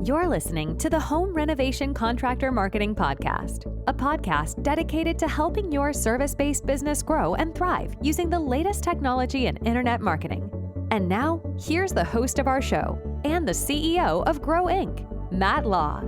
You're listening to the Home Renovation Contractor Marketing Podcast, a podcast dedicated to helping your service-based business grow and thrive using the latest technology and internet marketing. And now, here's the host of our show and the CEO of Grow Inc., Matt Law.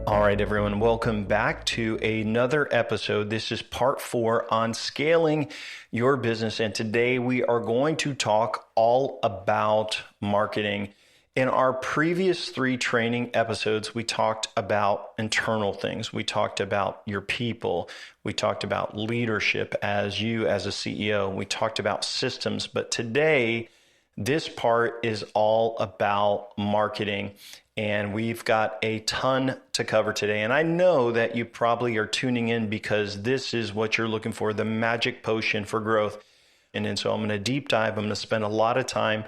All right, everyone, welcome back to another episode. This is part 4 on scaling your business. And today we are going to talk all about marketing. In our previous 3 training episodes, we talked about internal things. We talked about your people. We talked about leadership as you as a CEO. We talked about systems. But today, this part is all about marketing. And we've got a ton to cover today. And I know that you probably are tuning in because this is what you're looking for, the magic potion for growth. And so I'm going to deep dive. I'm going to spend a lot of time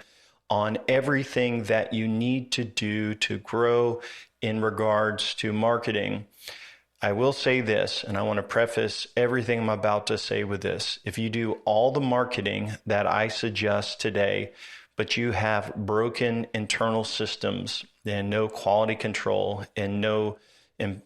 on everything that you need to do to grow in regards to marketing. I will say this, and I want to preface everything I'm about to say with this. If you do all the marketing that I suggest today, but you have broken internal systems and no quality control and no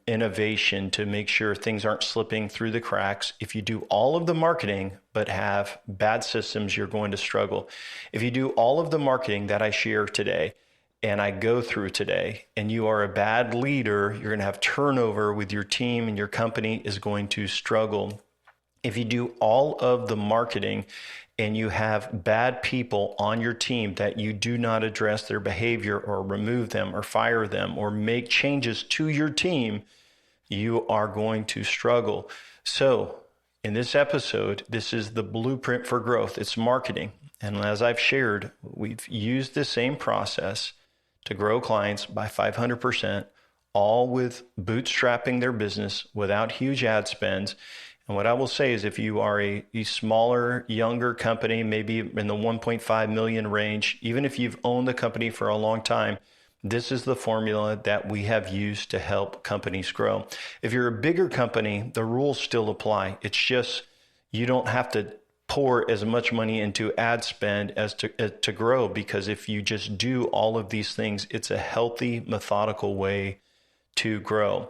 innovation to make sure things aren't slipping through the cracks. If you do all of the marketing but have bad systems, you're going to struggle. If you do all of the marketing that I share today and I go through today and you are a bad leader, you're going to have turnover with your team and your company is going to struggle. If you do all of the marketing and you have bad people on your team that you do not address their behavior or remove them or fire them or make changes to your team, you are going to struggle. So in this episode, this is the blueprint for growth. It's marketing. And as I've shared, we've used the same process to grow clients by 500%, all with bootstrapping their business without huge ad spends. And what I will say is if you are a smaller, younger company, maybe in the 1.5 million range, even if you've owned the company for a long time, this is the formula that we have used to help companies grow. If you're a bigger company, the rules still apply. It's just you don't have to pour as much money into ad spend as to grow, because if you just do all of these things, it's a healthy, methodical way to grow.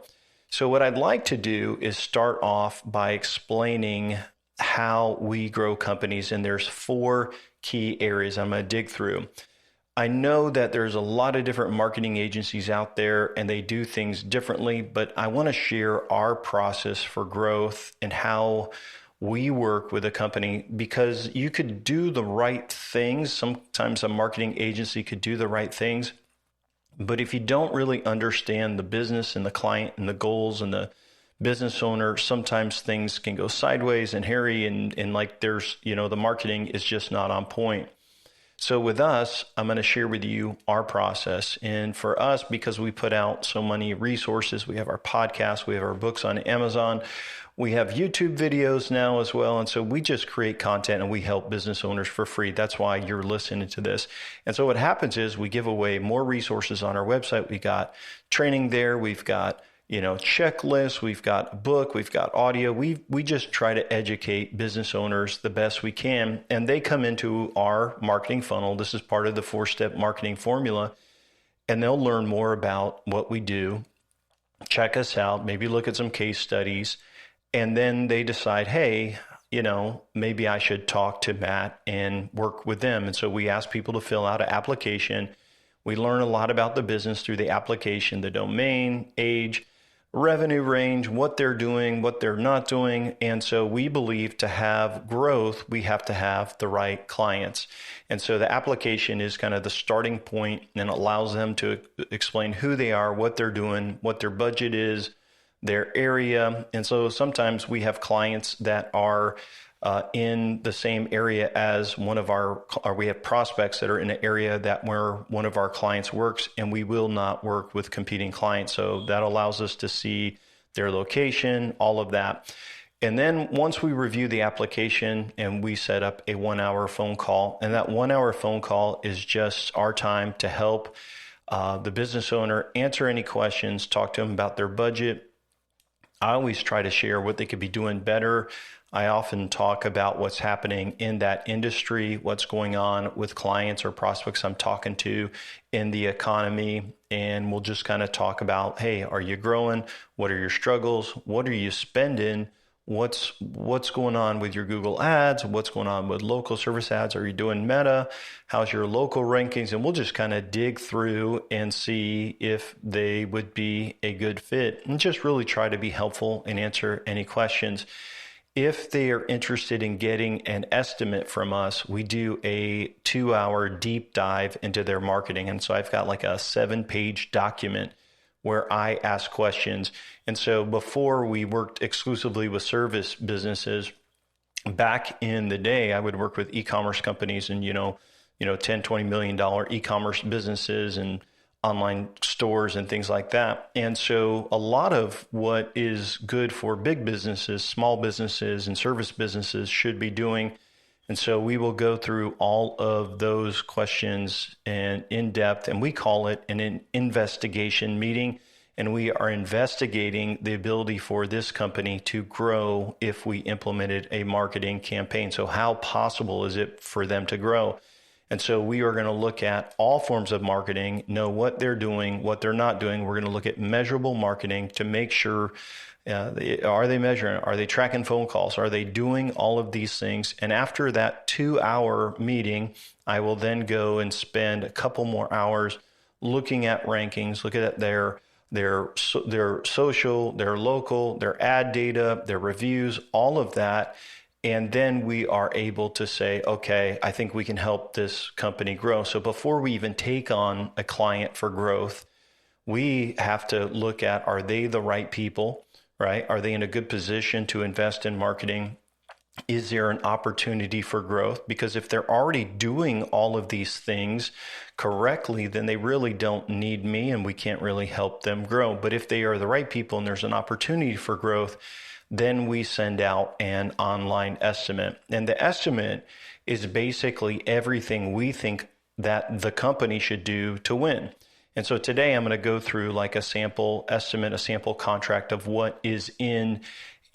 So what I'd like to do is start off by explaining how we grow companies. And there's 4 key areas I'm going to dig through. I know that there's a lot of different marketing agencies out there and they do things differently, but I want to share our process for growth and how we work with a company, because you could do the right things. Sometimes a marketing agency could do the right things. But if you don't really understand the business and the client and the goals and the business owner, sometimes things can go sideways and hairy and like there's, the marketing is just not on point. So with us, I'm going to share with you our process. And for us, because we put out so many resources, we have our podcast, we have our books on Amazon, we have YouTube videos now as well. And so we just create content and we help business owners for free. That's why you're listening to this. And so what happens is we give away more resources on our website. We got training there. We've got, checklists. We've got a book. We've got audio. We just try to educate business owners the best we can. And they come into our marketing funnel. This is part of the 4-step marketing formula. And they'll learn more about what we do. Check us out. Maybe look at some case studies. And then they decide, hey, maybe I should talk to Matt and work with them. And so we ask people to fill out an application. We learn a lot about the business through the application, the domain, age, revenue range, what they're doing, what they're not doing. And so we believe to have growth, we have to have the right clients. And so the application is kind of the starting point and allows them to explain who they are, what they're doing, what their budget is, their area. And so sometimes we have clients that are in the same area as or we have prospects that are in an area that where one of our clients works, and we will not work with competing clients. So that allows us to see their location, all of that. And then once we review the application and we set up a 1-hour phone call, and that 1-hour phone call is just our time to help the business owner answer any questions, talk to them about their budget. I always try to share what they could be doing better. I often talk about what's happening in that industry, what's going on with clients or prospects I'm talking to in the economy. And we'll just kind of talk about, hey, are you growing? What are your struggles? What are you spending? What's going on with your Google ads? What's going on with local service ads? Are you doing Meta? How's your local rankings? And we'll just kind of dig through and see if they would be a good fit, and just really try to be helpful and answer any questions. If they are interested in getting an estimate from us, we do a 2-hour deep dive into their marketing. And so I've got like a 7-page document where I ask questions. And so before we worked exclusively with service businesses, back in the day, I would work with e-commerce companies and, 10, $20 million e-commerce businesses and online stores and things like that. And so a lot of what is good for big businesses, small businesses, and service businesses should be doing. And so we will go through all of those questions and in depth, and we call it an investigation meeting. And we are investigating the ability for this company to grow if we implemented a marketing campaign. So how possible is it for them to grow? And so we are going to look at all forms of marketing, know what they're doing, what they're not doing. We're going to look at measurable marketing to make sure, are they measuring? Are they tracking phone calls? Are they doing all of these things? And after that 2-hour meeting, I will then go and spend a couple more hours looking at rankings, looking at their social, their local, their ad data, their reviews, all of that. And then we are able to say, okay, I think we can help this company grow. So before we even take on a client for growth, we have to look at, are they the right people, right? Are they in a good position to invest in marketing? Is there an opportunity for growth? Because if they're already doing all of these things correctly, then they really don't need me and we can't really help them grow. But if they are the right people and there's an opportunity for growth, then we send out an online estimate. And the estimate is basically everything we think that the company should do to win. And so today I'm going to go through like a sample estimate, a sample contract of what is in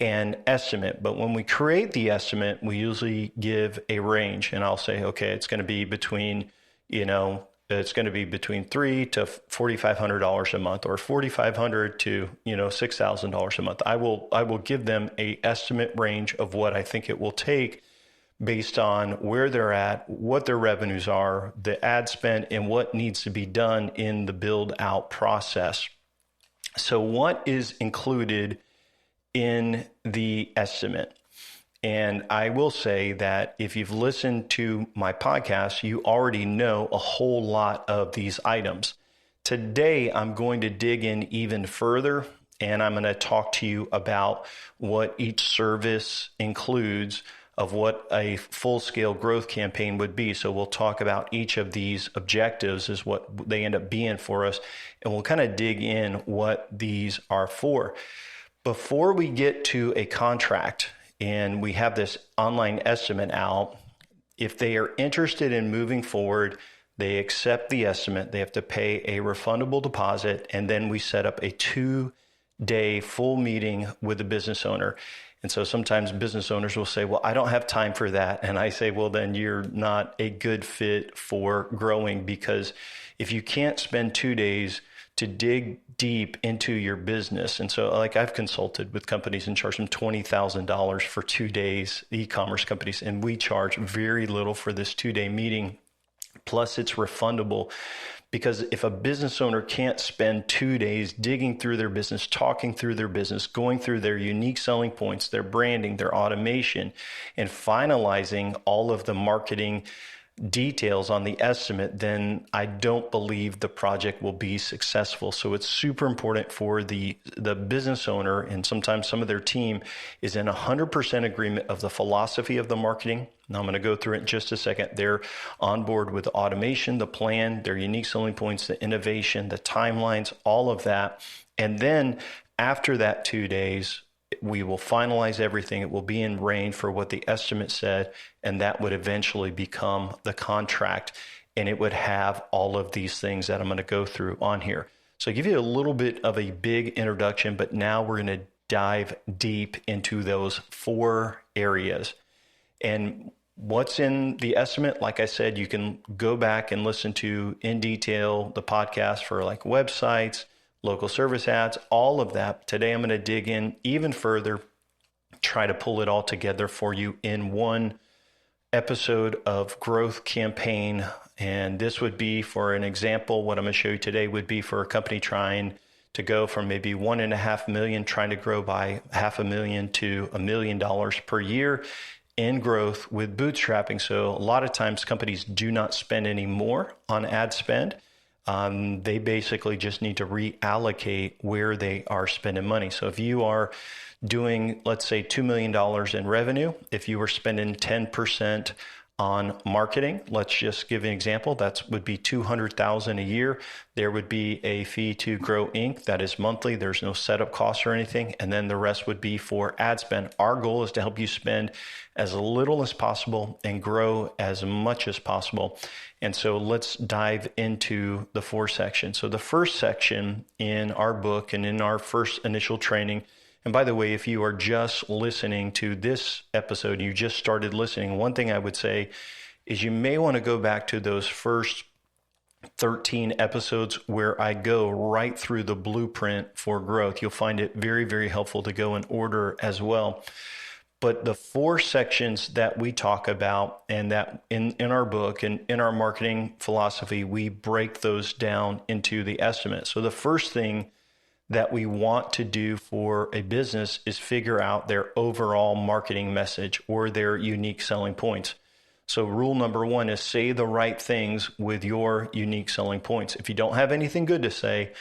an estimate. But when we create the estimate, we usually give a range, and I'll say, okay, it's going to be between, $3,000 to $4,500 a month, or $4,500 to $6,000 a month. I will give them a estimate range of what I think it will take based on where they're at, what their revenues are, the ad spend, and what needs to be done in the build out process. So what is included in the estimate? And I will say that if you've listened to my podcast, you already know a whole lot of these items. Today, I'm going to dig in even further, and I'm going to talk to you about what each service includes of what a full-scale growth campaign would be. So we'll talk about each of these objectives as what they end up being for us, and we'll kind of dig in what these are for. Before we get to a contract, and we have this online estimate out, if they are interested in moving forward, they accept the estimate, they have to pay a refundable deposit, and then we set up a 2-day full meeting with the business owner. And so sometimes business owners will say, well, I don't have time for that. And I say, well, then you're not a good fit for growing, because if you can't spend 2 days to dig deep into your business. And so like I've consulted with companies and charged them $20,000 for 2 days, e-commerce companies, and we charge very little for this 2-day meeting. Plus it's refundable, because if a business owner can't spend 2 days digging through their business, talking through their business, going through their unique selling points, their branding, their automation, and finalizing all of the marketing details on the estimate, then I don't believe the project will be successful. So it's super important for the business owner, and sometimes some of their team is in 100% agreement of the philosophy of the marketing. Now I'm going to go through it in just a second. They're on board with the automation, the plan, their unique selling points, the innovation, the timelines, all of that. And then after that 2 days, we will finalize everything. It will be in range for what the estimate said, and that would eventually become the contract, and it would have all of these things that I'm going to go through on here. So I give you a little bit of a big introduction, but now we're going to dive deep into those 4 areas. And what's in the estimate, like I said, you can go back and listen to in detail the podcast for like websites, local service ads, all of that. Today, I'm going to dig in even further, try to pull it all together for you in one episode of Growth Campaign. And this would be, for an example, what I'm going to show you today would be for a company trying to go from maybe 1.5 million, trying to grow by $500,000 to $1 million per year in growth with bootstrapping. So a lot of times companies do not spend any more on ad spend. They basically just need to reallocate where they are spending money. So if you are doing, let's say, $2 million in revenue, if you were spending 10% on marketing, let's just give an example, that would be $200,000 a year. There would be a fee to Grow Inc. that is monthly. There's no setup costs or anything. And then the rest would be for ad spend. Our goal is to help you spend as little as possible and grow as much as possible. And so let's dive into the 4 sections. So the first section in our book and in our first initial training, and by the way, if you are just listening to this episode, you just started listening, one thing I would say is you may want to go back to those first 13 episodes where I go right through the blueprint for growth. You'll find it very, very helpful to go in order as well. But the 4 sections that we talk about, and that in our book and in our marketing philosophy, we break those down into the estimate. So the first thing that we want to do for a business is figure out their overall marketing message or their unique selling points. So rule number 1 is say the right things with your unique selling points. If you don't have anything good to say,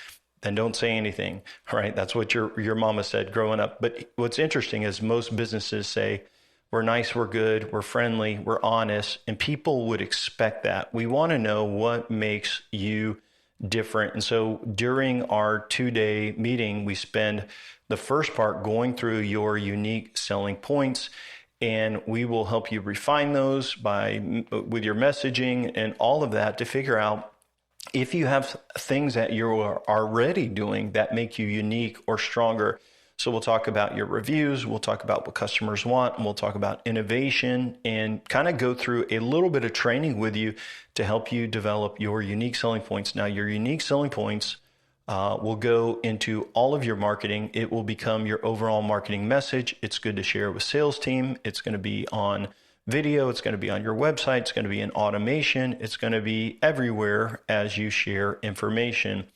then don't say anything, right? That's what your mama said growing up. But what's interesting is most businesses say, we're nice, we're good, we're friendly, we're honest, and people would expect that. We want to know what makes you different. And so during our 2-day meeting, we spend the first part going through your unique selling points, and we will help you refine those with your messaging and all of that to figure out if you have things that you are already doing that make you unique or stronger. So we'll talk about your reviews, we'll talk about what customers want, and we'll talk about innovation and kind of go through a little bit of training with you to help you develop your unique selling points. Now, your unique selling points will go into all of your marketing. It will become your overall marketing message. It's good to share with sales team. It's going to be on video. It's going to be on your website. It's going to be in automation. It's going to be everywhere as you share information.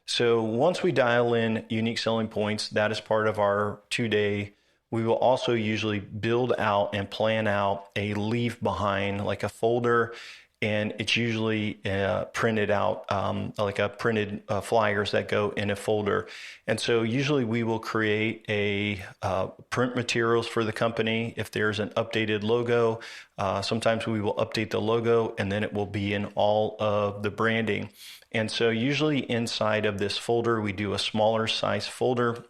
So once we dial in unique selling points, that is part of our 2-day. We will also usually build out and plan out a leave behind, like a folder, and it's usually printed out like a printed flyers that go in a folder. And so usually we will create a print materials for the company. If there's an updated logo, sometimes we will update the logo, and then it will be in all of the branding. And so usually inside of this folder, we do a smaller size folder.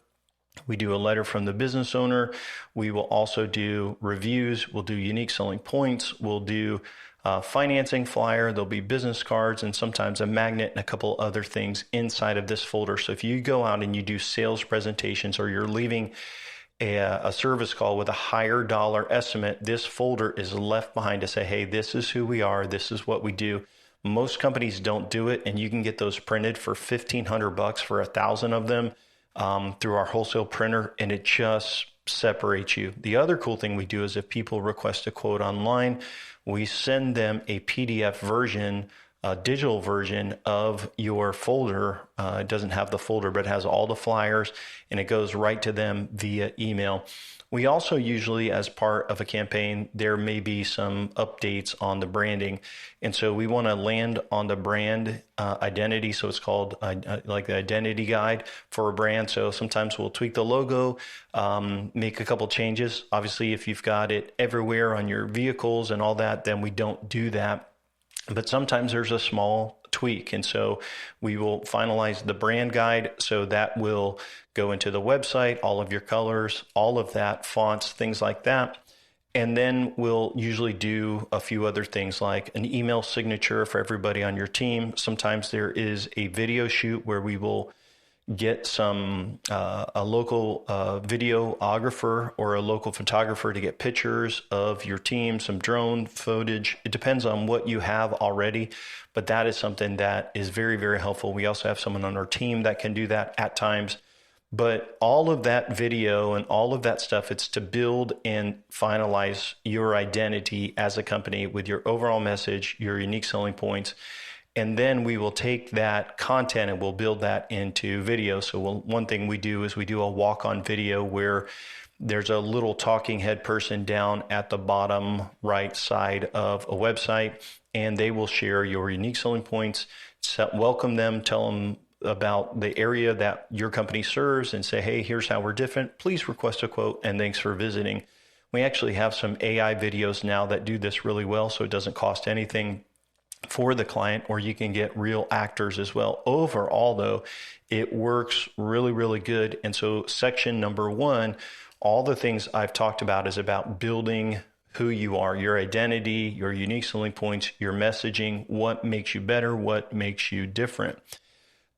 We do a letter from the business owner. We will also do reviews. We'll do unique selling points. We'll do financing flyer. There'll be business cards and sometimes a magnet and a couple other things inside of this folder. So if you go out and you do sales presentations or you're leaving a service call with a higher dollar estimate, this folder is left behind to say, hey, this is who we are. This is what we do. Most companies don't do it, and you can get those printed for $1,500 for 1,000 of them through our wholesale printer, and it just separates you. The other cool thing we do is if people request a quote online, we send them a PDF version, a digital version of your folder. It doesn't have the folder, but it has all the flyers, and it goes right to them via email. We also usually, as part of a campaign, there may be some updates on the branding. And so we want to land on the brand identity. So it's called like the identity guide for a brand. So sometimes we'll tweak the logo, make a couple changes. Obviously, if you've got it everywhere on your vehicles and all that, then we don't do that. But sometimes there's a small tweak. And so we will finalize the brand guide. So that will go into the website, all of your colors, all of that, fonts, things like that. And then we'll usually do a few other things like an email signature for everybody on your team. Sometimes there is a video shoot where we will get a local videographer or a local photographer to get pictures of your team, some drone footage. It depends on what you have already, but that is something that is very, very helpful. We also have someone on our team that can do that at times. But all of that video and all of that stuff, it's to build and finalize your identity as a company with your overall message, your unique selling points. And then we will take that content and we'll build that into video. So one thing we do is we do a walk-on video where there's a little talking head person down at the bottom right side of a website, and they will share your unique selling points, welcome them, tell them about the area that your company serves, and say, hey, here's how we're different. Please request a quote, and thanks for visiting. We actually have some AI videos now that do this really well, so it doesn't cost anything for the client, or you can get real actors as well. Overall, though, it works really, really good. And so section number 1, all the things I've talked about is about building who you are, your identity, your unique selling points, your messaging, what makes you better, what makes you different.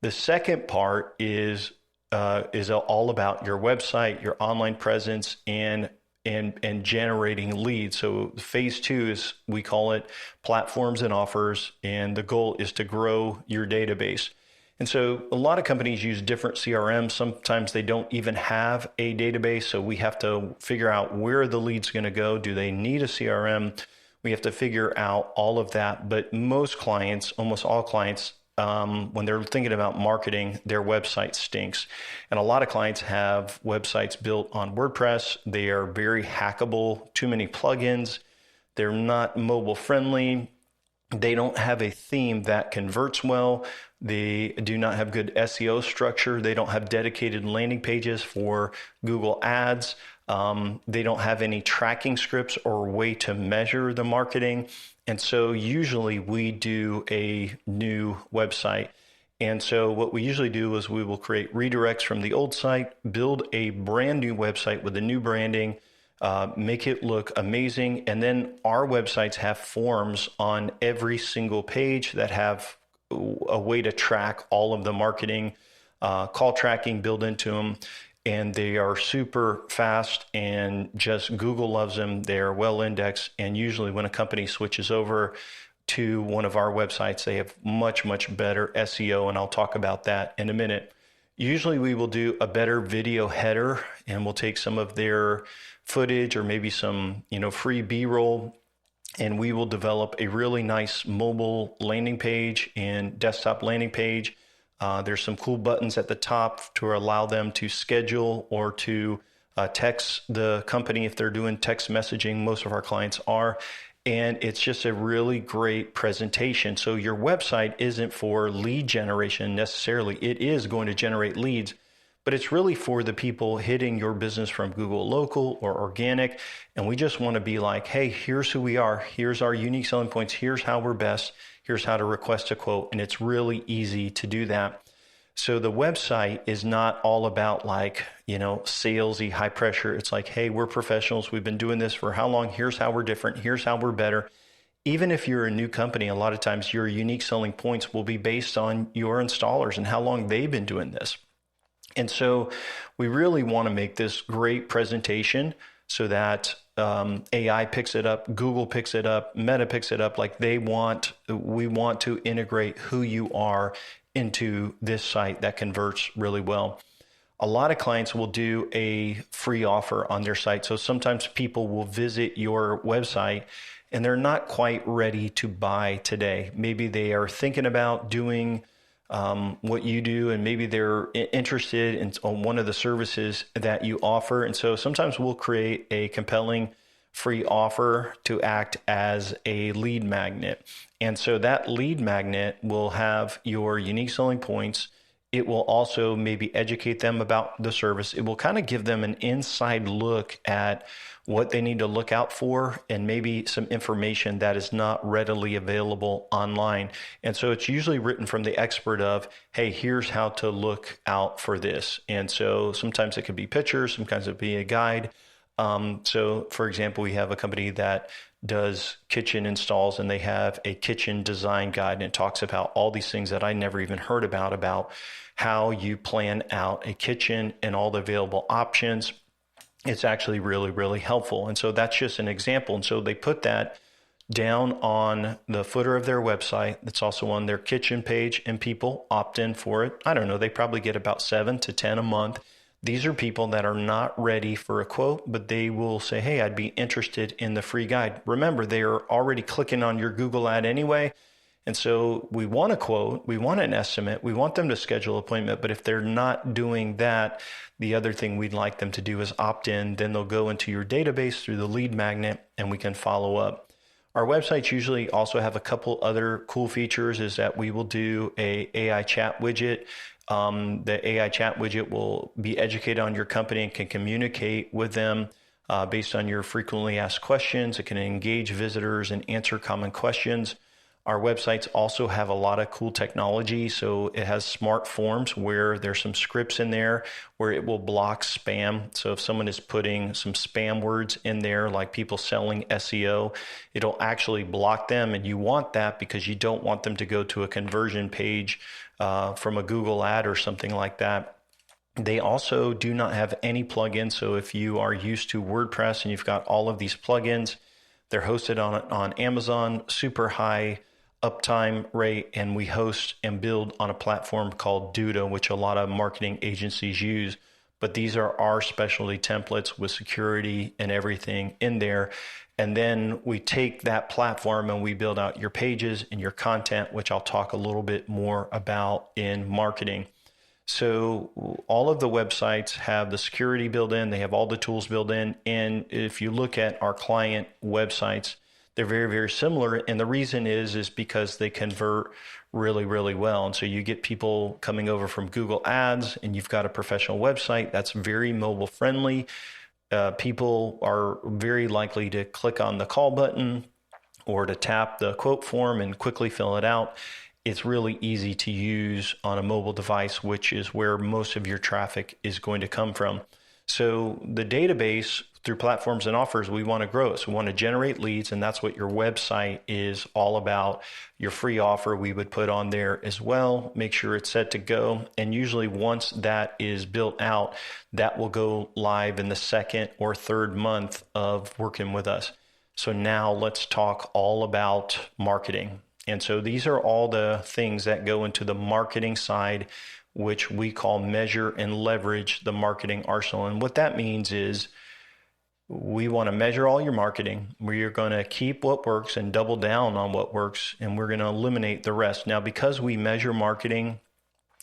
The second part is all about your website, your online presence, and generating leads. So phase 2 is, we call it platforms and offers, and the goal is to grow your database. And so a lot of companies use different CRMs. Sometimes they don't even have a database, so we have to figure out where the lead's going to go. Do they need a CRM? We have to figure out all of that. But most clients, almost all clients, when they're thinking about marketing, their website stinks. And a lot of clients have websites built on WordPress. They are very hackable, too many plugins. They're not mobile friendly. They don't have a theme that converts well. They do not have good SEO structure. They don't have dedicated landing pages for Google Ads. They don't have any tracking scripts or way to measure the marketing. And so usually we do a new website. And so what we usually do is we will create redirects from the old site, build a brand new website with a new branding, make it look amazing. And then our websites have forms on every single page that have a way to track all of the marketing, call tracking built into them. And they are super fast, and just Google loves them. They're well indexed. And usually when a company switches over to one of our websites, they have much, much better SEO. And I'll talk about that in a minute. Usually we will do a better video header, and we'll take some of their footage or maybe some, free B-roll, and we will develop a really nice mobile landing page and desktop landing page. There's some cool buttons at the top to allow them to schedule or to text the company if they're doing text messaging. Most of our clients are. And it's just a really great presentation. So your website isn't for lead generation necessarily. It is going to generate leads, but it's really for the people hitting your business from Google Local or organic. And we just want to be like, hey, here's who we are. Here's our unique selling points. Here's how we're best. Here's how to request a quote. And it's really easy to do that. So the website is not all about salesy, high pressure. It's like, hey, we're professionals. We've been doing this for how long? Here's how we're different. Here's how we're better. Even if you're a new company, a lot of times your unique selling points will be based on your installers and how long they've been doing this. And so we really want to make this great presentation so that AI picks it up, Google picks it up, Meta picks it up. We want to integrate who you are into this site that converts really well. A lot of clients will do a free offer on their site. So sometimes people will visit your website and they're not quite ready to buy today. Maybe they are thinking about doing what you do, and maybe they're interested in one of the services that you offer. And so sometimes we'll create a compelling free offer to act as a lead magnet. And so that lead magnet will have your unique selling points. It will also maybe educate them about the service. It will kind of give them an inside look at what they need to look out for, and maybe some information that is not readily available online. And so it's usually written from the expert of, hey, here's how to look out for this. And so sometimes it could be pictures, sometimes it could be a guide. So for example, we have a company that does kitchen installs, and they have a kitchen design guide, and it talks about all these things that I never even heard about how you plan out a kitchen and all the available options. It's actually really, really helpful. And so that's just an example. And so they put that down on the footer of their website. That's also on their kitchen page, and people opt in for it. I don't know, they probably get about 7 to 10 a month. These are people that are not ready for a quote, but they will say, hey, I'd be interested in the free guide. Remember, they are already clicking on your Google ad anyway. And so we want a quote, we want an estimate, we want them to schedule an appointment. But if they're not doing that, the other thing we'd like them to do is opt in. Then they'll go into your database through the lead magnet, and we can follow up. Our websites usually also have a couple other cool features, is that we will do a AI chat widget. The AI chat widget will be educated on your company and can communicate with them based on your frequently asked questions. It can engage visitors and answer common questions. Our websites also have a lot of cool technology. So it has smart forms where there's some scripts in there where it will block spam. So if someone is putting some spam words in there, like people selling SEO, it'll actually block them. And you want that because you don't want them to go to a conversion page from a Google ad or something like that. They also do not have any plugins. So if you are used to WordPress and you've got all of these plugins, they're hosted on Amazon, super high uptime rate, and we host and build on a platform called Duda, which a lot of marketing agencies use. But these are our specialty templates with security and everything in there. And then we take that platform and we build out your pages and your content, which I'll talk a little bit more about in marketing. So all of the websites have the security built in. They have all the tools built in. And if you look at our client websites, they're very, very similar. And the reason is because they convert really, really well. And so you get people coming over from Google Ads, and you've got a professional website that's very mobile friendly. People are very likely to click on the call button or to tap the quote form and quickly fill it out. It's really easy to use on a mobile device, which is where most of your traffic is going to come from. So the database, through platforms and offers, we want to grow it. So we want to generate leads, and that's what your website is all about. Your free offer we would put on there as well. Make sure it's set to go. And usually once that is built out, that will go live in the second or third month of working with us. So now let's talk all about marketing. And so these are all the things that go into the marketing side, which we call measure and leverage the marketing arsenal. And what that means is we want to measure all your marketing. We're going to keep what works and double down on what works, and we're going to eliminate the rest. Now, because we measure marketing,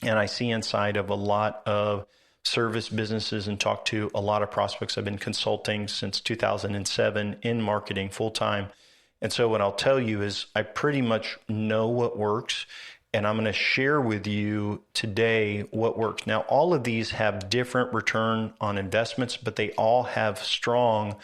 and I see inside of a lot of service businesses and talk to a lot of prospects, I've been consulting since 2007 in marketing full time. And so what I'll tell you is I pretty much know what works, and I'm going to share with you today what works. Now, all of these have different return on investments, but they all have strong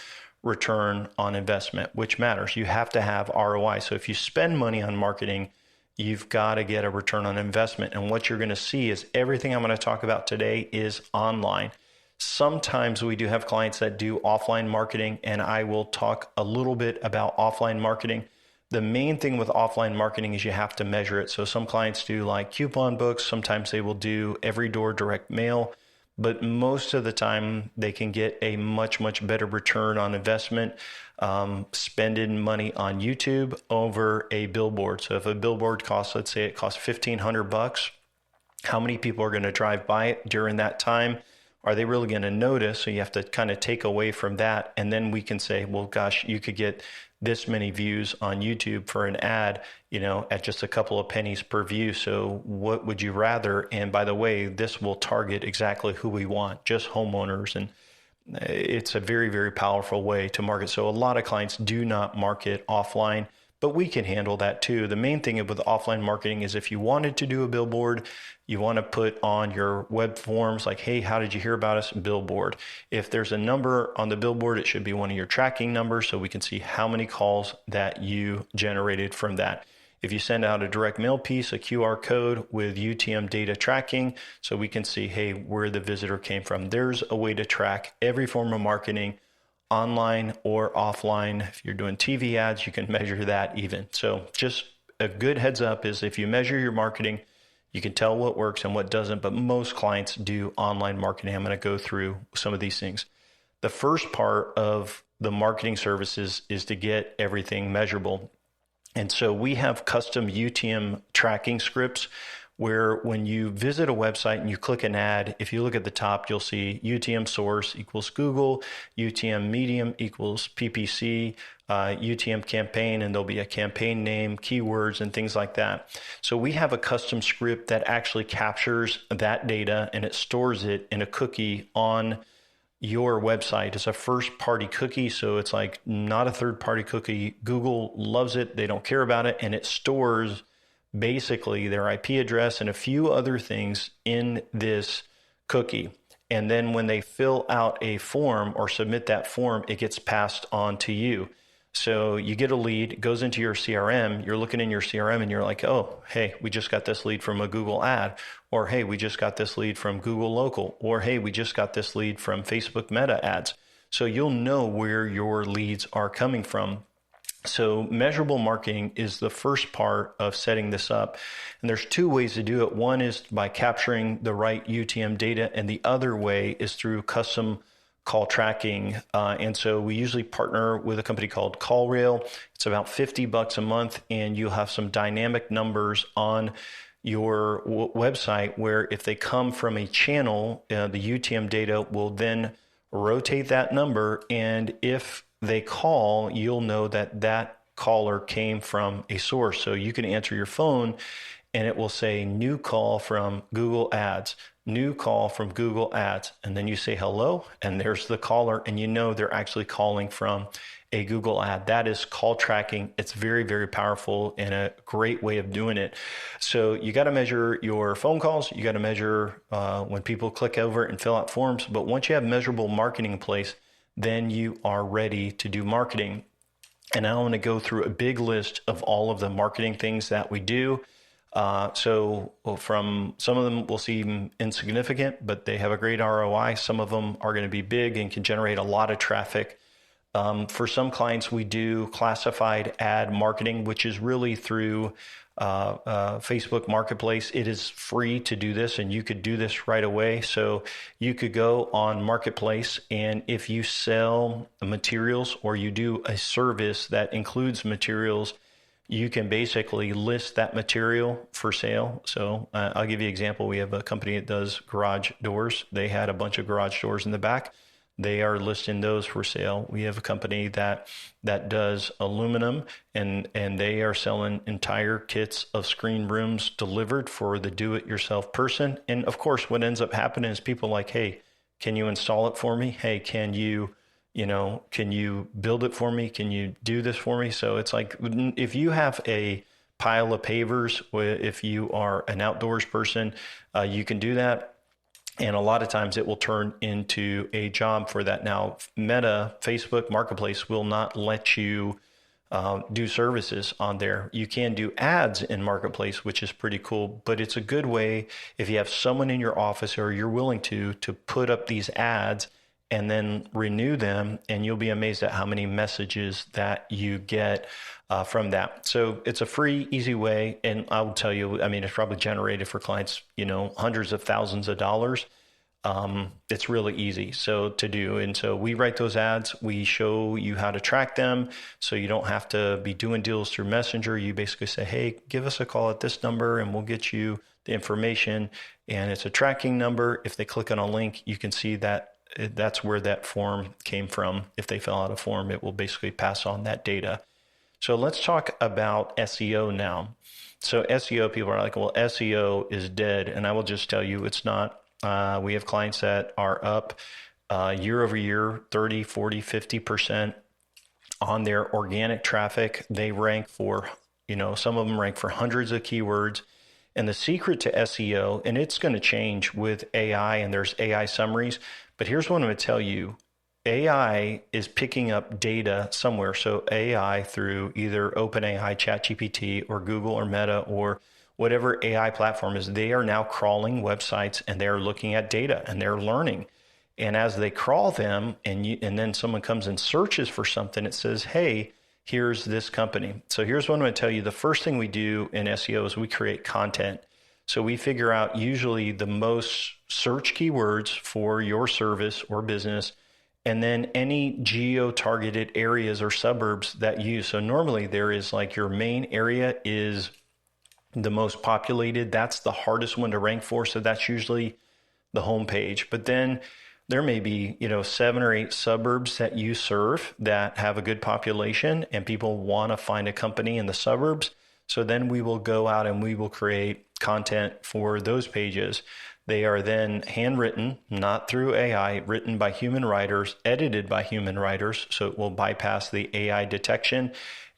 return on investment, which matters. You have to have ROI. So if you spend money on marketing, you've got to get a return on investment. And what you're going to see is everything I'm going to talk about today is online. Sometimes we do have clients that do offline marketing, and I will talk a little bit about offline marketing. The main thing with offline marketing is you have to measure it. So some clients do like coupon books. Sometimes they will do every door direct mail, but most of the time they can get a much, much better return on investment spending money on YouTube over a billboard. So if a billboard costs, let's say it costs $1,500, how many people are going to drive by it during that time? Are they really going to notice? So you have to kind of take away from that. And then we can say, well, gosh, you could get this many views on YouTube for an ad, at just a couple of pennies per view. So what would you rather? And by the way, this will target exactly who we want, just homeowners. And it's a very, very powerful way to market. So a lot of clients do not market offline, but we can handle that too. The main thing with offline marketing is if you wanted to do a billboard, you want to put on your web forms like, hey, how did you hear about us? Billboard. If there's a number on the billboard, it should be one of your tracking numbers so we can see how many calls that you generated from that. If you send out a direct mail piece, a QR code with UTM data tracking, so we can see, hey, where the visitor came from. There's a way to track every form of marketing online or offline. If you're doing TV ads, you can measure that even. So just a good heads up is if you measure your marketing, you can tell what works and what doesn't, but most clients do online marketing. I'm going to go through some of these things. The first part of the marketing services is to get everything measurable. And so we have custom UTM tracking scripts where when you visit a website and you click an ad, if you look at the top, you'll see UTM source equals Google, UTM medium equals PPC, UTM campaign, and there'll be a campaign name, keywords, and things like that. So we have a custom script that actually captures that data and it stores it in a cookie on your website. It's a first party cookie, so it's like not a third party cookie. Google loves it. They don't care about it. And it stores basically their IP address and a few other things in this cookie. And then when they fill out a form or submit that form, it gets passed on to you. So you get a lead, it goes into your CRM, you're looking in your CRM and you're like, oh, hey, we just got this lead from a Google ad, or hey, we just got this lead from Google Local, or hey, we just got this lead from Facebook Meta ads. So you'll know where your leads are coming from. So measurable marketing is the first part of setting this up. And there's two ways to do it. One is by capturing the right UTM data, and the other way is through custom call tracking. And so we usually partner with a company called CallRail. It's about $50 a month, and you'll have some dynamic numbers on your website where if they come from a channel, the UTM data will then rotate that number. And if they call, you'll know that that caller came from a source. So you can answer your phone and it will say new call from Google Ads, new call from Google Ads. And then you say hello, and there's the caller, and you know they're actually calling from a Google ad. That is call tracking. It's very, very powerful and a great way of doing it. So you got to measure your phone calls. You got to measure when people click over and fill out forms. But once you have measurable marketing in place, then you are ready to do marketing. And I want to go through a big list of all of the marketing things that we do. So from some of them will seem insignificant, but they have a great ROI. Some of them are going to be big and can generate a lot of traffic. For some clients, we do classified ad marketing, which is really through Facebook Marketplace. It is free to do this, and you could do this right away. So you could go on Marketplace, and if you sell materials or you do a service that includes materials, you can basically list that material for sale. So I'll give you an example. We have a company that does garage doors. They had a bunch of garage doors in the back. They are listing those for sale. We have a company that does aluminum, and they are selling entire kits of screen rooms delivered for the do-it-yourself person. And of course, what ends up happening is people like, hey, can you install it for me? Hey, can you build it for me? Can you do this for me? So it's like, if you have a pile of pavers, if you are an outdoors person, you can do that. And a lot of times it will turn into a job for that. Now, Meta, Facebook Marketplace will not let you do services on there. You can do ads in Marketplace, which is pretty cool, but it's a good way if you have someone in your office or you're willing to put up these ads and then renew them, and you'll be amazed at how many messages that you get from that. So it's a free, easy way. And I will tell you, I mean, it's probably generated for clients, hundreds of thousands of dollars. It's really easy to do. And so we write those ads. We show you how to track them. So you don't have to be doing deals through Messenger. You basically say, hey, give us a call at this number and we'll get you the information. And it's a tracking number. If they click on a link, you can see that that's where that form came from. If they fill out a form, it will basically pass on that data. So let's talk about SEO now. So SEO, people are like, well, SEO is dead. And I will just tell you it's not. We have clients that are up year over year, 30, 40, 50% on their organic traffic. They rank for, some of them rank for hundreds of keywords. And the secret to SEO, and it's going to change with AI, and there's AI summaries, but here's what I'm going to tell you. AI is picking up data somewhere. So AI through either OpenAI, ChatGPT, or Google or Meta or whatever AI platform is, they are now crawling websites and they're looking at data and they're learning. And as they crawl them, and then someone comes and searches for something, it says, hey, here's this company. So here's what I'm going to tell you. The first thing we do in SEO is we create content. So we figure out usually the most search keywords for your service or business, and then any geo-targeted areas or suburbs that you use. So normally there is like your main area is the most populated. That's the hardest one to rank for. So that's usually the homepage. But then there may be, 7 or 8 suburbs that you serve that have a good population and people want to find a company in the suburbs. So then we will go out and we will create content for those pages. They are then handwritten, not through AI, written by human writers, edited by human writers. So it will bypass the AI detection.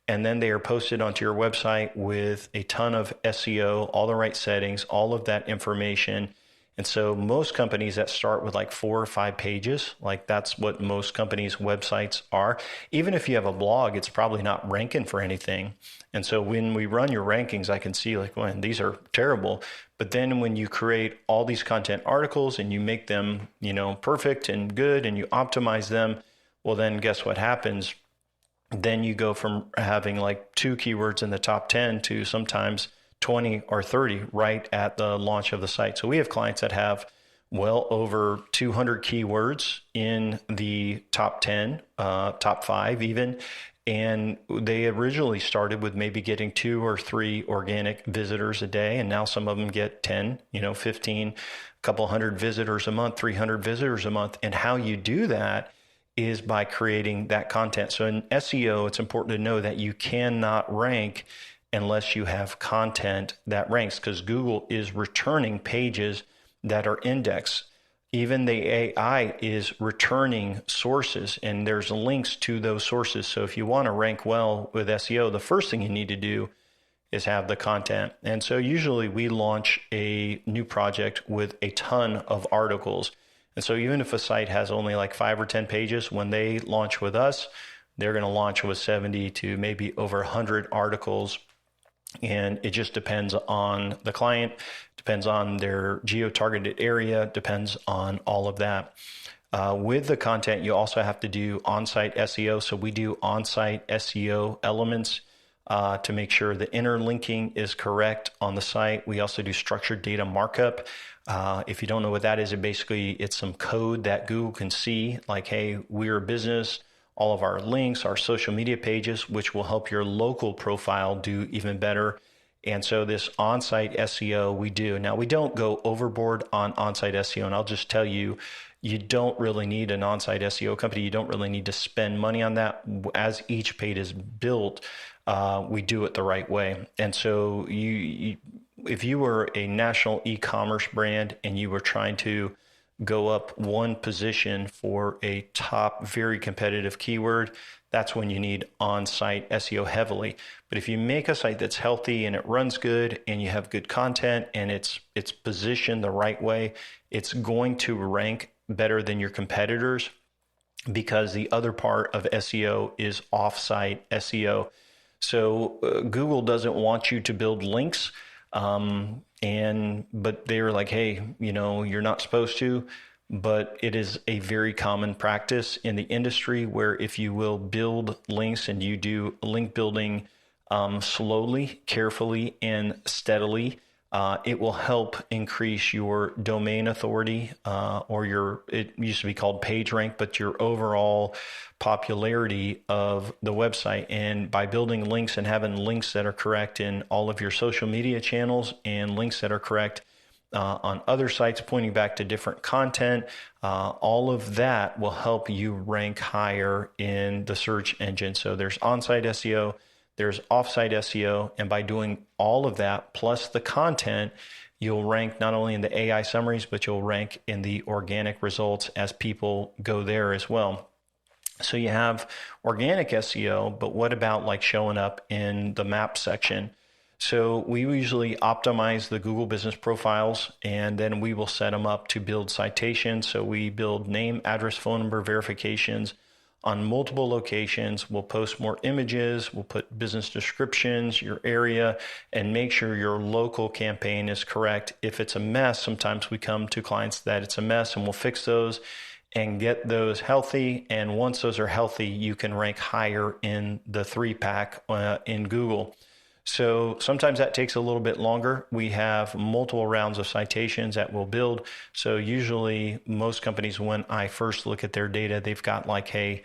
And then they are posted onto your website with a ton of SEO, all the right settings, all of that information. And so most companies that start with like 4 or 5 pages, like that's what most companies' websites are. Even if you have a blog, it's probably not ranking for anything. And so when we run your rankings, I can see like, well, these are terrible. But then when you create all these content articles and you make them, perfect and good and you optimize them, well, then guess what happens? Then you go from having like 2 keywords in the top 10 to sometimes 20 or 30 right at the launch of the site. So we have clients that have well over 200 keywords in the top 10, top 5 even. And they originally started with maybe getting 2 or 3 organic visitors a day. And now some of them get 10, 15, a couple hundred visitors a month, 300 visitors a month. And how you do that is by creating that content. So in SEO, it's important to know that you cannot rank unless you have content that ranks, because Google is returning pages that are indexed. Even the AI is returning sources, and there's links to those sources. So if you want to rank well with SEO, the first thing you need to do is have the content. And so usually we launch a new project with a ton of articles. And so even if a site has only like 5 or 10 pages, when they launch with us, they're going to launch with 70 to maybe over 100 articles. And it just depends on the client, depends on their geo-targeted area, depends on all of that. With the content, you also have to do on-site SEO. So we do on-site SEO elements to make sure the interlinking is correct on the site. We also do structured data markup. If you don't know what that is, it's some code that Google can see, like, hey, we're a business. All of our links, our social media pages, which will help your local profile do even better. And so this on-site SEO we do. Now, we don't go overboard on on-site SEO, and I'll just tell you, you don't really need an on-site SEO company. You don't really need to spend money on that. As each page is built, we do it the right way. And so if you were a national e-commerce brand and you were trying to go up one position for a top, very competitive keyword, that's when you need on-site SEO heavily. But if you make a site that's healthy and it runs good and you have good content and it's positioned the right way, it's going to rank better than your competitors, because the other part of SEO is off-site SEO. So Google doesn't want you to build links. But they were like, hey, you're not supposed to, but it is a very common practice in the industry where if you will build links and you do link building slowly, carefully, and steadily, it will help increase your domain authority, it used to be called PageRank, but your overall popularity of the website. And by building links and having links that are correct in all of your social media channels and links that are correct on other sites pointing back to different content, all of that will help you rank higher in the search engine. So there's on-site SEO, there's off-site SEO, and by doing all of that plus the content, you'll rank not only in the AI summaries, but you'll rank in the organic results as people go there as well. So you have organic SEO, but what about like showing up in the map section? So we usually optimize the Google business profiles, and then we will set them up to build citations. So we build name, address, phone number verifications on multiple locations. We'll post more images. We'll put business descriptions, your area, and make sure your local campaign is correct. If it's a mess, sometimes we come to clients that it's a mess and we'll fix those. and get those healthy. And once those are healthy, you can rank higher in the 3-pack in Google. So sometimes that takes a little bit longer. We have multiple rounds of citations that we'll build. So usually most companies, when I first look at their data, they've got like, hey,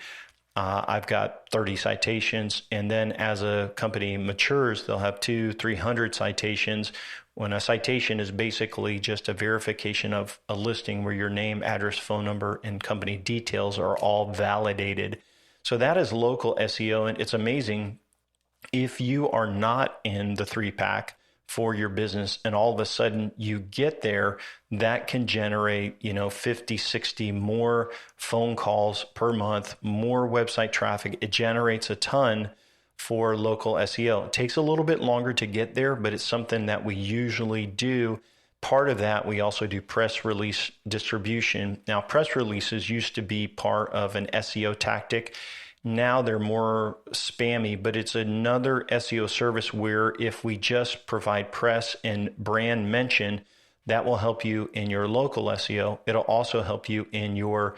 I've got 30 citations. And then as a company matures, they'll have 200-300 citations. When a citation is basically just a verification of a listing where your name, address, phone number, and company details are all validated. So that is local SEO. And it's amazing if you are not in the 3-pack for your business and all of a sudden you get there, that can generate, 50, 60 more phone calls per month, more website traffic. It generates a ton for local SEO. It takes a little bit longer to get there, but it's something that we usually do. Part of that, we also do press release distribution. Now, press releases used to be part of an SEO tactic. Now they're more spammy, but it's another SEO service where if we just provide press and brand mention, that will help you in your local SEO. It'll also help you in your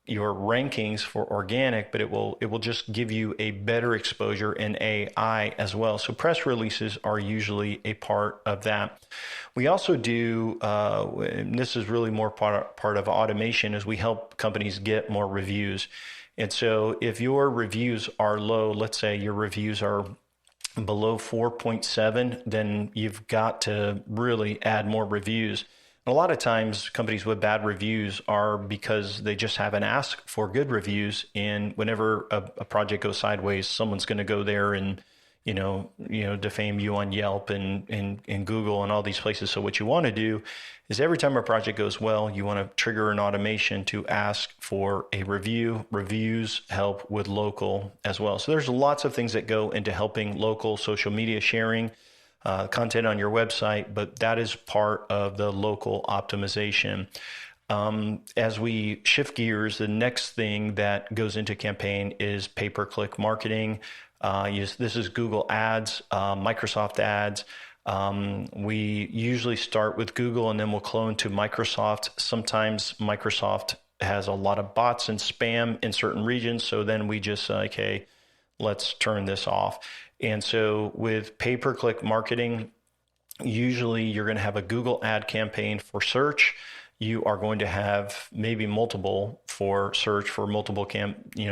rankings for organic, but it will just give you a better exposure in AI as well. So press releases are usually a part of that. We also do, and this is really more part of automation, is we help companies get more reviews. And so if your reviews are low, let's say your reviews are below 4.7, then you've got to really add more reviews. And a lot of times companies with bad reviews are because they just haven't asked for good reviews. And whenever a project goes sideways, someone's going to go there and defame you on Yelp and Google and all these places. So what you want to do is every time a project goes well, you want to trigger an automation to ask for a review. Reviews help with local as well. So there's lots of things that go into helping local social media sharing, content on your website, but that is part of the local optimization. As we shift gears, the next thing that goes into campaign is pay-per-click marketing. This is Google Ads, Microsoft Ads. We usually start with Google and then we'll clone to Microsoft. Sometimes Microsoft has a lot of bots and spam in certain regions. So then we just say, okay, let's turn this off. And so with pay-per-click marketing, usually you're going to have a Google ad campaign for search. You are going to have maybe multiple for search for multiple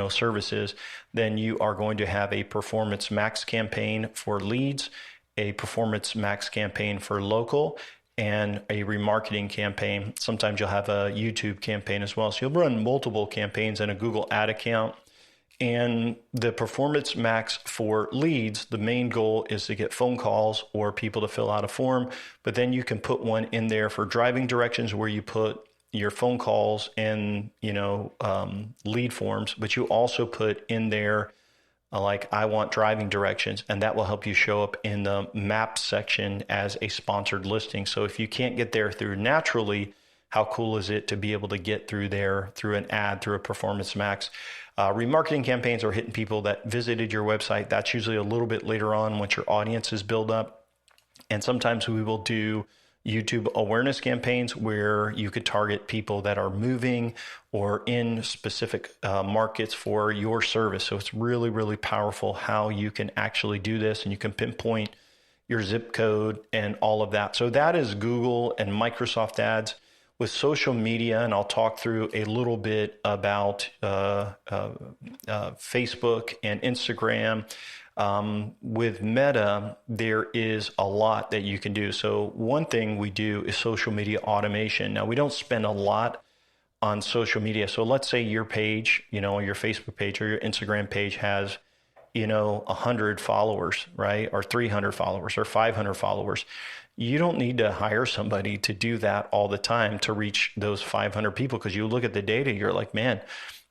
services. Then you are going to have a Performance Max campaign for leads, a Performance Max campaign for local, and a remarketing campaign. Sometimes you'll have a YouTube campaign as well. So you'll run multiple campaigns in a Google ad account. And the Performance Max for leads, the main goal is to get phone calls or people to fill out a form, but then you can put one in there for driving directions where you put your phone calls and, lead forms, but you also put in there like I want driving directions, and that will help you show up in the map section as a sponsored listing. So if you can't get there through naturally, how cool is it to be able to get through there through an ad, through a Performance Max? Remarketing campaigns are hitting people that visited your website. That's usually a little bit later on once your audience is built up. And sometimes we will do YouTube awareness campaigns where you could target people that are moving or in specific markets for your service. So it's really, really powerful how you can actually do this, and you can pinpoint your zip code and all of that. So that is Google and Microsoft Ads. With social media, and I'll talk through a little bit about Facebook and Instagram. With Meta, there is a lot that you can do. So one thing we do is social media automation. Now, we don't spend a lot on social media. So let's say your page, your Facebook page or your Instagram page has, 100 followers, right? Or 300 followers or 500 followers. You don't need to hire somebody to do that all the time to reach those 500 people, because you look at the data, you're like, man,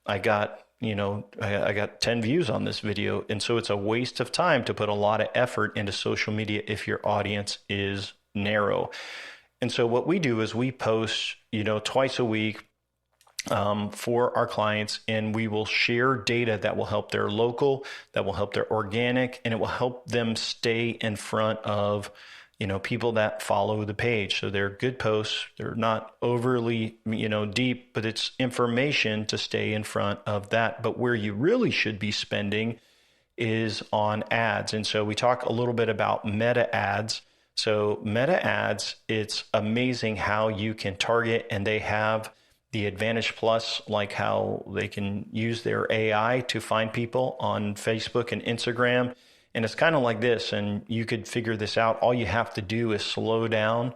I got 10 views on this video. And so it's a waste of time to put a lot of effort into social media if your audience is narrow. And so what we do is we post, twice a week for our clients, and we will share data that will help their local, that will help their organic, and it will help them stay in front of people that follow the page. So they're good posts. They're not overly, deep, but it's information to stay in front of that. But where you really should be spending is on ads. And so we talk a little bit about meta ads. So meta ads, it's amazing how you can target, and they have the Advantage Plus, like how they can use their AI to find people on Facebook and Instagram. And it's kind of like this, and you could figure this out. All you have to do is slow down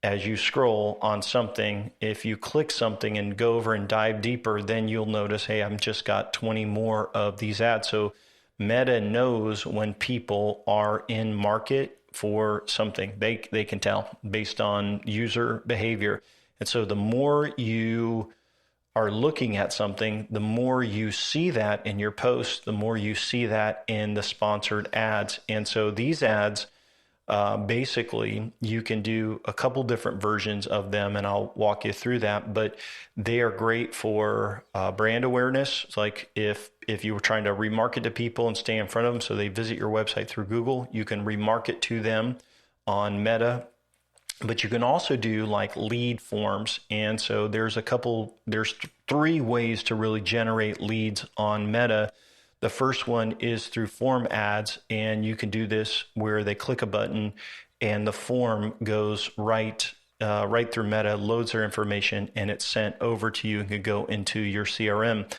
as you scroll on something. If you click something and go over and dive deeper, then you'll notice, hey, I've just got 20 more of these ads. So Meta knows when people are in market for something. They can tell based on user behavior. And so the more you are looking at something, the more you see that in your posts, the more you see that in the sponsored ads. And so these ads, basically, you can do a couple different versions of them, and I'll walk you through that. But they are great for brand awareness. It's like if you were trying to remarket to people and stay in front of them, so they visit your website through Google, you can remarket to them on Meta. But you can also do like lead forms. And so there's three ways to really generate leads on Meta. The first one is through form ads, and you can do this where they click a button and the form goes right through Meta, loads their information, and it's sent over to you and can go into your CRM.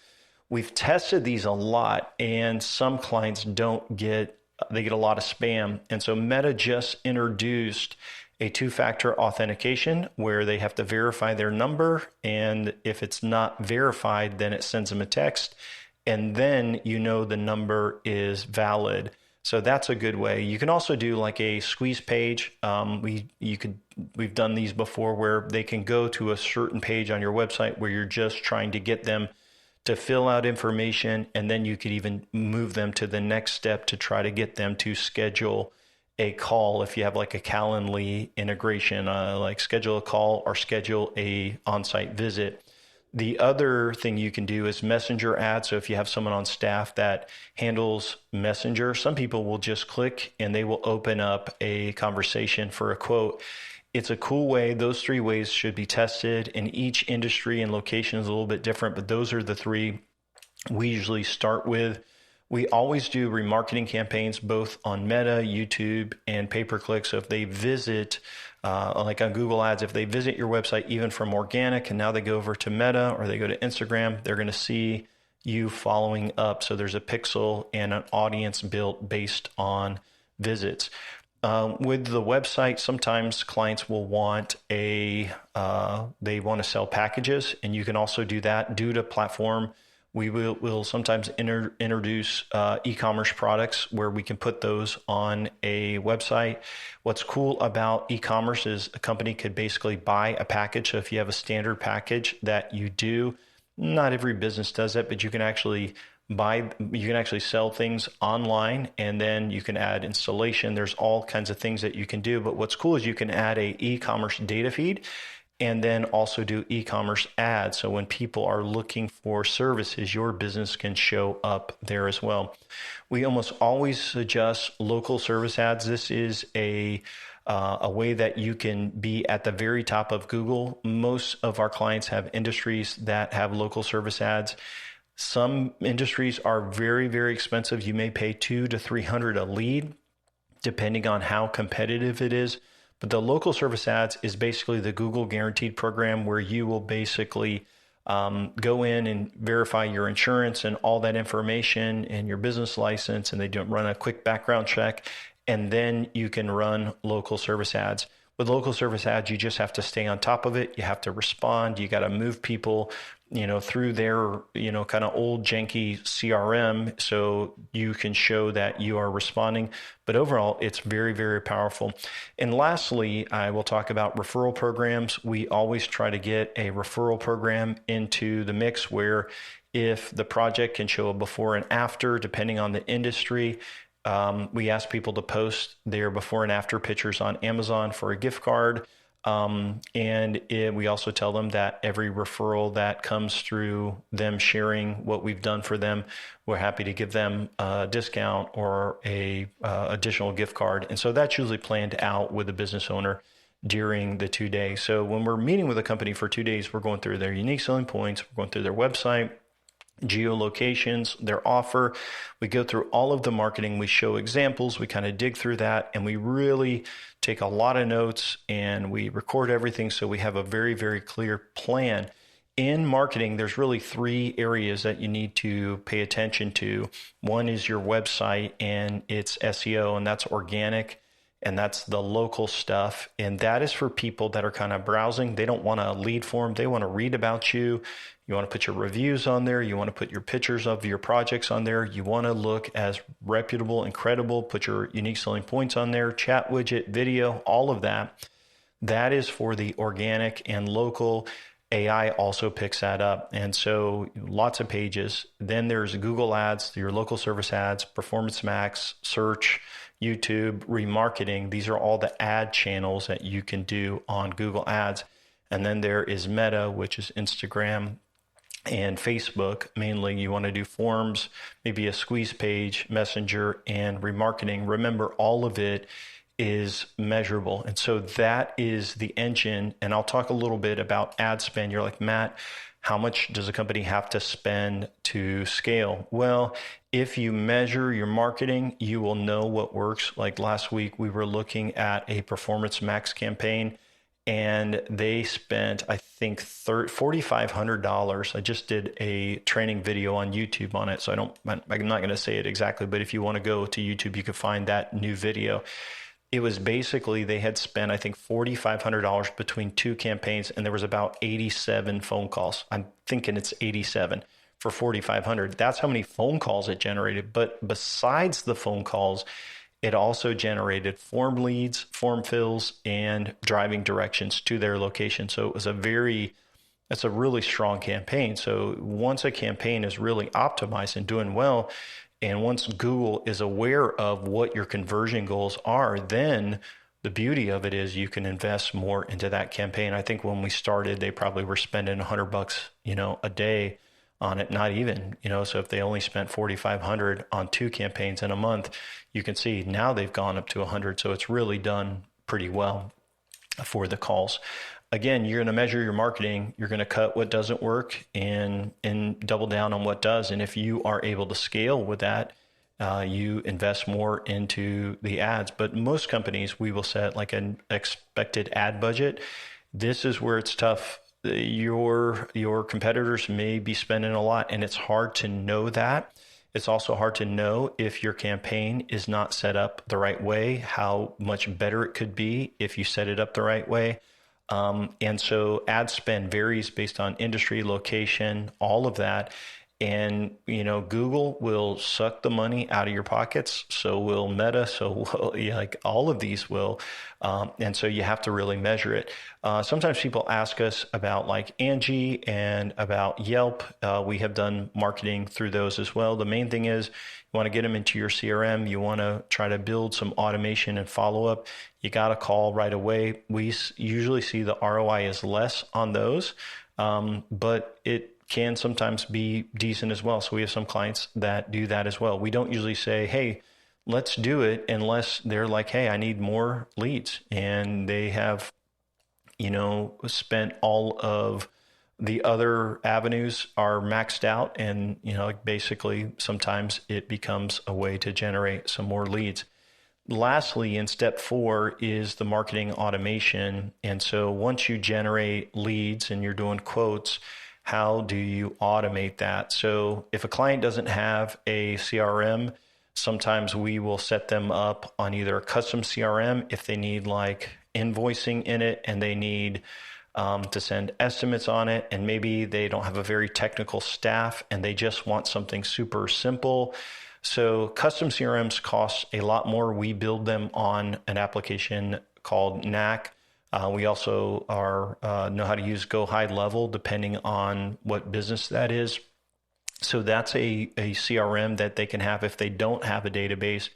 We've tested these a lot, and some clients they get a lot of spam. And so Meta just introduced a two-factor authentication where they have to verify their number. And if it's not verified, then it sends them a text. And then the number is valid. So that's a good way. You can also do like a squeeze page. We've done these before where they can go to a certain page on your website where you're just trying to get them to fill out information, and then you could even move them to the next step to try to get them to schedule a call. If you have like a Calendly integration, like schedule a call or schedule a on-site visit. The other thing you can do is messenger ads. So if you have someone on staff that handles messenger, some people will just click and they will open up a conversation for a quote. It's a cool way. Those three ways should be tested, and each industry and location is a little bit different, but those are the three we usually start with. We always do remarketing campaigns both on Meta, YouTube, and pay-per-click. So if they visit, like on Google Ads, if they visit your website even from organic and now they go over to Meta or they go to Instagram, they're going to see you following up. So there's a pixel and an audience built based on visits. With the website, sometimes clients will want they want to sell packages, and you can also do that due to platform. We will sometimes introduce e-commerce products where we can put those on a website. What's cool about e-commerce is a company could basically buy a package. So if you have a standard package that you do, not every business does that, but you can actually sell things online, and then you can add installation. There's all kinds of things that you can do. But what's cool is you can add a e-commerce data feed and then also do e-commerce ads. So when people are looking for services, your business can show up there as well. We almost always suggest local service ads. This is a way that you can be at the very top of Google. Most of our clients have industries that have local service ads. Some industries are very, very expensive. You may pay $200 to $300 a lead, depending on how competitive it is. But the local service ads is basically the Google Guaranteed program where you will basically go in and verify your insurance and all that information and your business license, and they don't run a quick background check, and then you can run local service ads. With local service ads, you just have to stay on top of it. You have to respond. You got to move people, through their, kind of old janky CRM so you can show that you are responding. But overall, it's very, very powerful. And lastly, I will talk about referral programs. We always try to get a referral program into the mix where if the project can show a before and after, depending on the industry, we ask people to post their before and after pictures on Amazon for a gift card. We also tell them that every referral that comes through them sharing what we've done for them, we're happy to give them a discount or a additional gift card. And so that's usually planned out with the business owner during the 2 days. So when we're meeting with a company for 2 days, we're going through their unique selling points, we're going through their website, geolocations, their offer. We go through all of the marketing. We show examples. We kind of dig through that, and we really take a lot of notes and we record everything. So we have a very, very clear plan. In marketing, there's really 3 areas that you need to pay attention to. One is your website and its SEO, and that's organic. And that's the local stuff. And that is for people that are kind of browsing. They don't want a lead form. They want to read about you. You want to put your reviews on there. You want to put your pictures of your projects on there. You want to look as reputable and credible. Put your unique selling points on there, chat widget, video, all of that. That is for the organic and local. AI also picks that up. And so lots of pages. Then there's Google Ads, your local service ads, Performance Max, search, YouTube, remarketing. These are all the ad channels that you can do on Google Ads. And then there is Meta, which is Instagram and Facebook. Mainly you want to do forms, maybe a squeeze page, Messenger, and remarketing. Remember, all of it is measurable. And so that is the engine. And I'll talk a little bit about ad spend. You're like, Matt, how much does a company have to spend to scale? Well, if you measure your marketing, you will know what works. Like last week, we were looking at a Performance Max campaign, and they spent, I think, $4,500. I just did a training video on YouTube on it, so I'm not going to say it exactly, but if you want to go to YouTube, you can find that new video. It was basically, they had spent, I think, $4,500 between 2 campaigns, and there was about 87 phone calls. I'm thinking it's 87 for $4,500. That's how many phone calls it generated. But besides the phone calls, it also generated form leads, form fills, and driving directions to their location. So it was it's a really strong campaign. So once a campaign is really optimized and doing well, and once Google is aware of what your conversion goals are, then the beauty of it is you can invest more into that campaign. I think when we started, they probably were spending $100, a day on it, not even, so if they only spent $4,500 on 2 campaigns in a month, you can see now they've gone up to 100. So it's really done pretty well for the calls. Again, you're going to measure your marketing. You're going to cut what doesn't work and double down on what does. And if you are able to scale with that, you invest more into the ads. But most companies, we will set like an expected ad budget. This is where it's tough. Your competitors may be spending a lot, and it's hard to know that. It's also hard to know if your campaign is not set up the right way, how much better it could be if you set it up the right way. And so ad spend varies based on industry, location, all of that. And, Google will suck the money out of your pockets. So will Meta. So will, like all of these will. And so you have to really measure it. Sometimes people ask us about like Angie and about Yelp. We have done marketing through those as well. The main thing is you want to get them into your CRM. You want to try to build some automation and follow up. You got to call right away. We usually see the ROI is less on those, but it can sometimes be decent as well. So we have some clients that do that as well. We don't usually say, hey, let's do it unless they're like, hey, I need more leads. And they have, spent all of the other avenues are maxed out. And, basically sometimes it becomes a way to generate some more leads. Lastly, in step 4 is the marketing automation. And so once you generate leads and you're doing quotes, how do you automate that? So if a client doesn't have a CRM, sometimes we will set them up on either a custom CRM if they need like invoicing in it and they need to send estimates on it. And maybe they don't have a very technical staff and they just want something super simple. So custom CRMs cost a lot more. We build them on an application called Knack. We also know how to use Go High Level depending on what business that is. So that's a CRM that they can have if they don't have a database.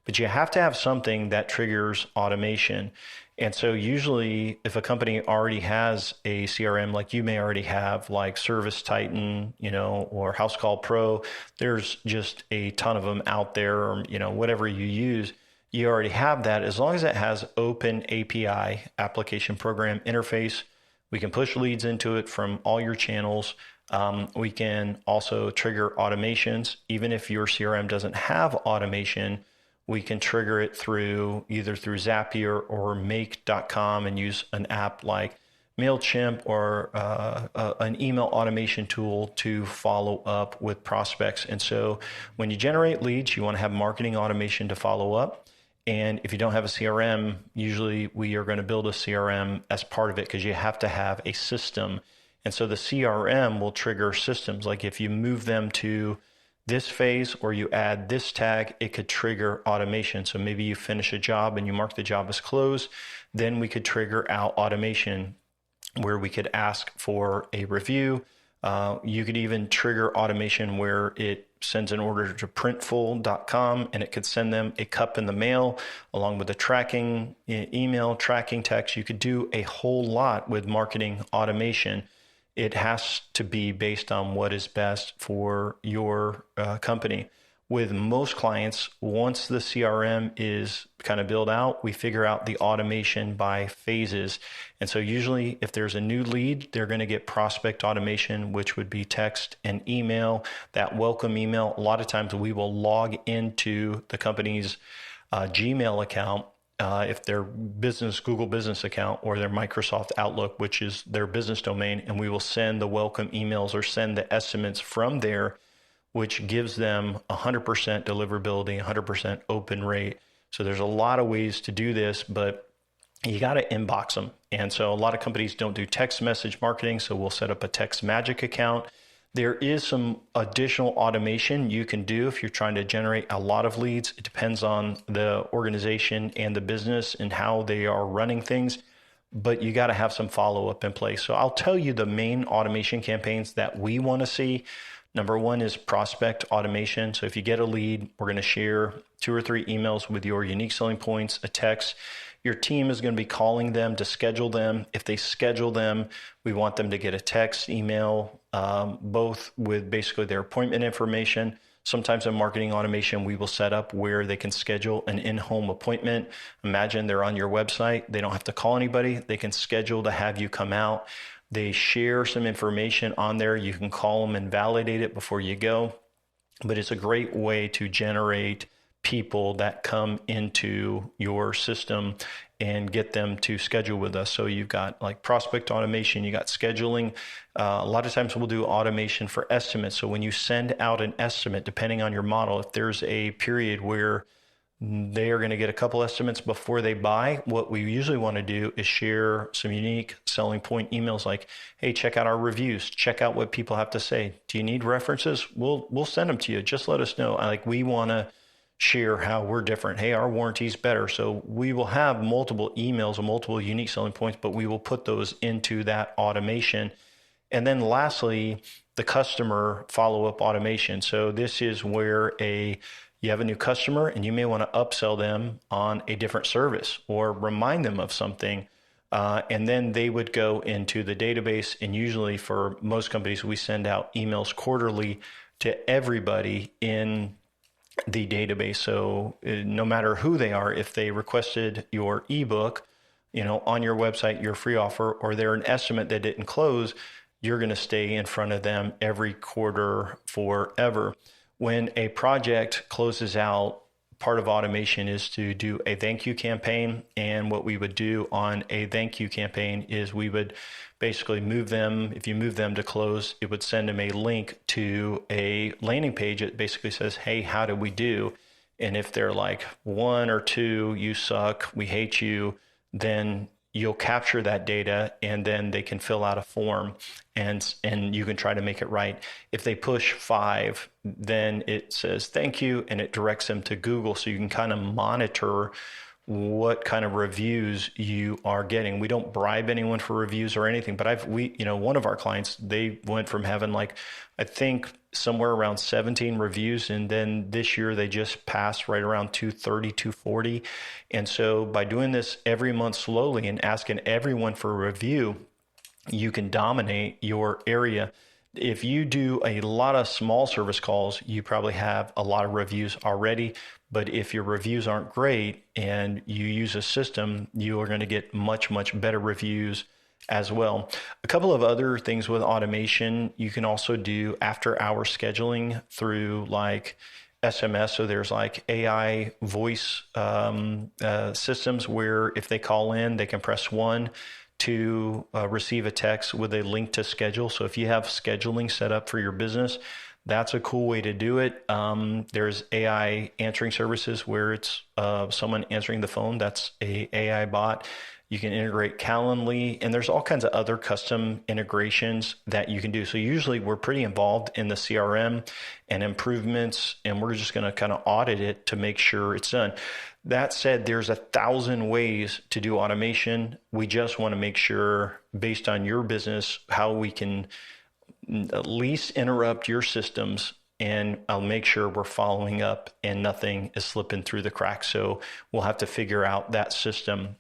but you have to have something that triggers automation. And so usually if a company already has a CRM, like you may already have, like Service Titan, or House Call Pro, there's just a ton of them out there, or, whatever you use, you already have that. As long as it has open API, application program interface, we can push leads into it from all your channels. We can also trigger automations. Even if your CRM doesn't have automation, we can trigger it either through Zapier or make.com and use an app like MailChimp or an email automation tool to follow up with prospects. And so when you generate leads, you want to have marketing automation to follow up. And if you don't have a CRM, usually we are going to build a CRM as part of it because you have to have a system. And so the CRM will trigger systems. Like if you move them to this phase or you add this tag, it could trigger automation. So maybe you finish a job and you mark the job as closed, then we could trigger out automation where we could ask for a review. You could even trigger automation where it sends an order to printful.com and it could send them a cup in the mail along with the tracking email, tracking text. You could do a whole lot with marketing automation. It has to be based on what is best for your company. With most clients, once the CRM is kind of built out, we figure out the automation by phases. And so usually if there's a new lead, they're going to get prospect automation, which would be text and email, that welcome email. A lot of times we will log into the company's Gmail account, if their Google Business account or their Microsoft Outlook, which is their business domain, and we will send the welcome emails or send the estimates from there, which gives them 100% deliverability, 100% open rate. So there's a lot of ways to do this, but you got to inbox them. And so a lot of companies don't do text message marketing, so we'll set up a Text Magic account. There is some additional automation you can do if you're trying to generate a lot of leads. It depends on the organization and the business and how they are running things, but you got to have some follow-up in place. So I'll tell you the main automation campaigns that we want to see. Number one is prospect automation. So if you get a lead, we're going to share 2 or 3 emails with your unique selling points, a text. Your team is going to be calling them to schedule them. If they schedule them, we want them to get a text, email, both with basically their appointment information. Sometimes in marketing automation, we will set up where they can schedule an in-home appointment. Imagine they're on your website. They don't have to call anybody. They can schedule to have you come out. They share some information on there. You can call them and validate it before you go. But it's a great way to generate people that come into your system and get them to schedule with us. So you've got like prospect automation, you got scheduling. A lot of times we'll do automation for estimates. So when you send out an estimate, depending on your model, if there's a period where they are going to get a couple estimates before they buy, what we usually want to do is share some unique selling point emails like, hey, check out our reviews, check out what people have to say. Do you need references? We'll send them to you. Just let us know. Like, we want to share how we're different. Hey, our warranty's better. So we will have multiple emails and multiple unique selling points, but we will put those into that automation. And then lastly, the customer follow-up automation. So this is where you have a new customer and you may want to upsell them on a different service or remind them of something. And then they would go into the database. And usually for most companies, we send out emails quarterly to everybody in the database. So no matter who they are, if they requested your ebook, on your website, your free offer, or they're an estimate that didn't close, you're going to stay in front of them every quarter forever. When a project closes out, part of automation is to do a thank you campaign. And what we would do on a thank you campaign is we would basically move them. If you move them to close, it would send them a link to a landing page. It basically says, hey, how did we do? And if they're like 1 or 2, you suck, we hate you, then you'll capture that data and then they can fill out a form and you can try to make it right. If they push 5, then it says thank you and it directs them to Google. So you can kind of monitor what kind of reviews you are getting. We don't bribe anyone for reviews or anything, but one of our clients, they went from having I think somewhere around 17 reviews. And then this year they just passed right around 230, 240. And so by doing this every month slowly and asking everyone for a review, you can dominate your area. If you do a lot of small service calls, you probably have a lot of reviews already. But if your reviews aren't great and you use a system, you are going to get much, much better reviews as well. A couple of other things with automation, you can also do after hour scheduling through SMS. So there's AI voice systems where if they call in, they can press 1 to receive a text with a link to schedule. So if you have scheduling set up for your business, that's a cool way to do it. There's AI answering services where it's someone answering the phone. That's a AI bot. You can integrate Calendly, and there's all kinds of other custom integrations that you can do. So usually we're pretty involved in the CRM and improvements, and we're just going to kind of audit it to make sure it's done. That said, there's 1,000 ways to do automation. We just want to make sure, based on your business, how we can at least interrupt your systems, and I'll make sure we're following up and nothing is slipping through the cracks. So we'll have to figure out that system.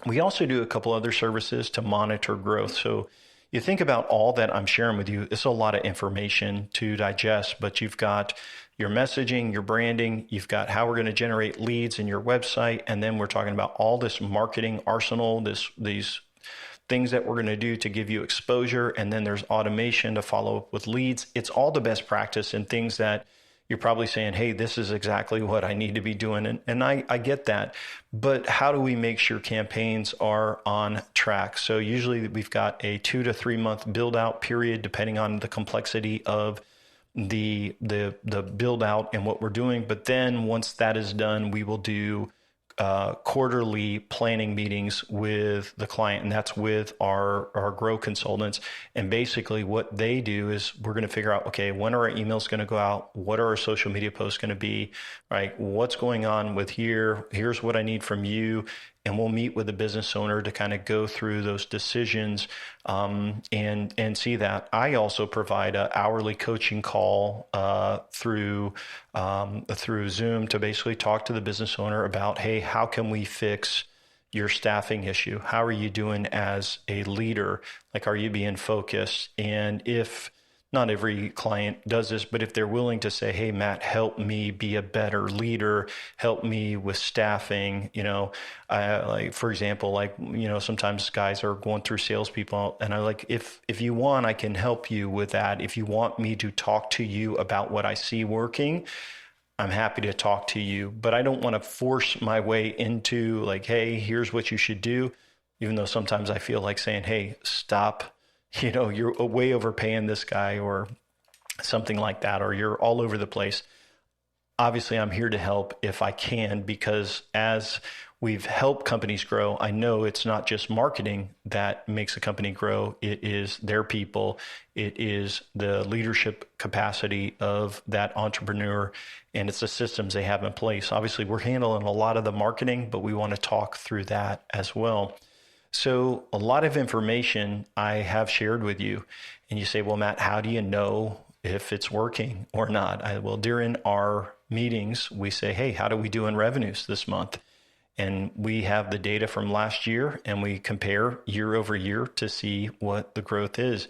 We also do a couple other services to monitor growth. So you think about all that I'm sharing with you, it's a lot of information to digest, but you've got your messaging, your branding, you've got how we're going to generate leads in your website, and then we're talking about all this marketing arsenal, these things that we're going to do to give you exposure, and then there's automation to follow up with leads. It's all the best practice and things that you're probably saying, hey, this is exactly what I need to be doing. And I get that. But how do we make sure campaigns are on track? So usually we've got a 2 to 3 month build out period, depending on the complexity of the build out and what we're doing. But then once that is done, we will do quarterly planning meetings with the client, and that's with our grow consultants. And basically what they do is we're going to figure out, okay, when are our emails going to go out? What are our social media posts going to be, right? What's going on with here's what I need from you. And we'll meet with the business owner to kind of go through those decisions and see that. I also provide an hourly coaching call through Zoom to basically talk to the business owner about, hey, how can we fix your staffing issue? How are you doing as a leader? Are you being focused? And if not every client does this, but if they're willing to say, hey, Matt, help me be a better leader, help me with staffing, for example, sometimes guys are going through salespeople, and if you want, I can help you with that. If you want me to talk to you about what I see working, I'm happy to talk to you, but I don't want to force my way into hey, here's what you should do. Even though sometimes I feel like saying, hey, stop. You're way overpaying this guy or something like that, or you're all over the place. Obviously, I'm here to help if I can, because as we've helped companies grow, I know it's not just marketing that makes a company grow. It is their people. It is the leadership capacity of that entrepreneur, and it's the systems they have in place. Obviously, we're handling a lot of the marketing, but we want to talk through that as well. So a lot of information I have shared with you, and you say, well, Matt, how do you know if it's working or not? Well, during our meetings, we say, hey, how do we do in revenues this month? And we have the data from last year, and we compare year over year to see what the growth is.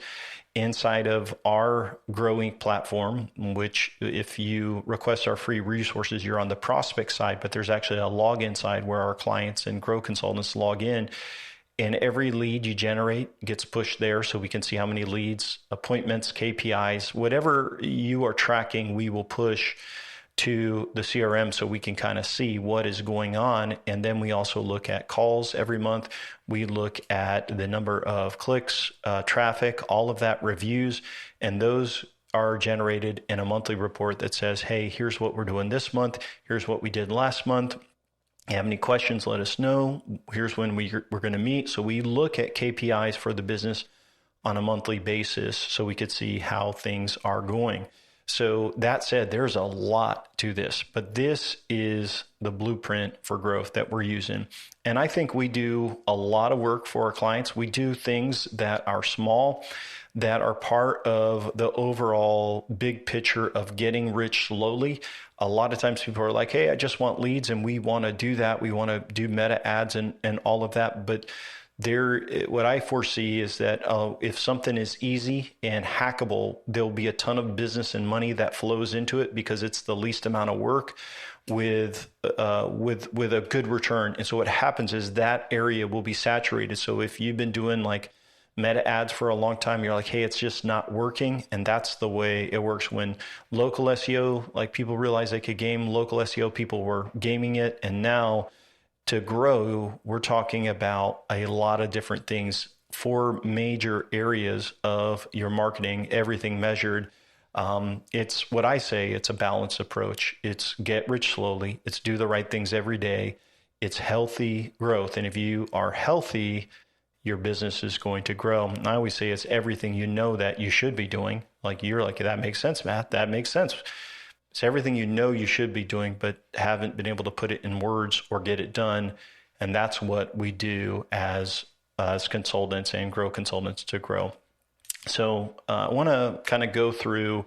Inside of our growing platform, which if you request our free resources, you're on the prospect side, but there's actually a login side where our clients and grow consultants log in. And every lead you generate gets pushed there, so we can see how many leads, appointments, KPIs, whatever you are tracking, we will push to the CRM so we can kind of see what is going on. And then we also look at calls every month. We look at the number of clicks, traffic, all of that, reviews, and those are generated in a monthly report that says, hey, here's what we're doing this month. Here's what we did last month. You have any questions, let us know. Here's when we're going to meet. So we look at KPIs for the business on a monthly basis so we could see how things are going. So that said, there's a lot to this, but this is the blueprint for growth that we're using. And I think we do a lot of work for our clients. We do things that are small, that are part of the overall big picture of getting rich slowly. A lot of times people are like, hey, I just want leads, and we want to do that. We want to do meta ads and all of that. But what I foresee is that if something is easy and hackable, there'll be a ton of business and money that flows into it because it's the least amount of work with a good return. And so what happens is that area will be saturated. So if you've been doing like meta ads for a long time, you're like, hey, it's just not working. And that's the way it works. When local SEO, like people realized they could game local SEO, people were gaming it. And now to grow, we're talking about a lot of different things, 4 major areas of your marketing, everything measured. It's what I say, it's a balanced approach. It's get rich slowly. It's do the right things every day. It's healthy growth. And if you are healthy, your business is going to grow. And I always say it's everything you know that you should be doing. Like you're like, that makes sense, Matt. That makes sense. It's everything you know you should be doing, but haven't been able to put it in words or get it done. And that's what we do as consultants and grow consultants to grow. So I want to kind of go through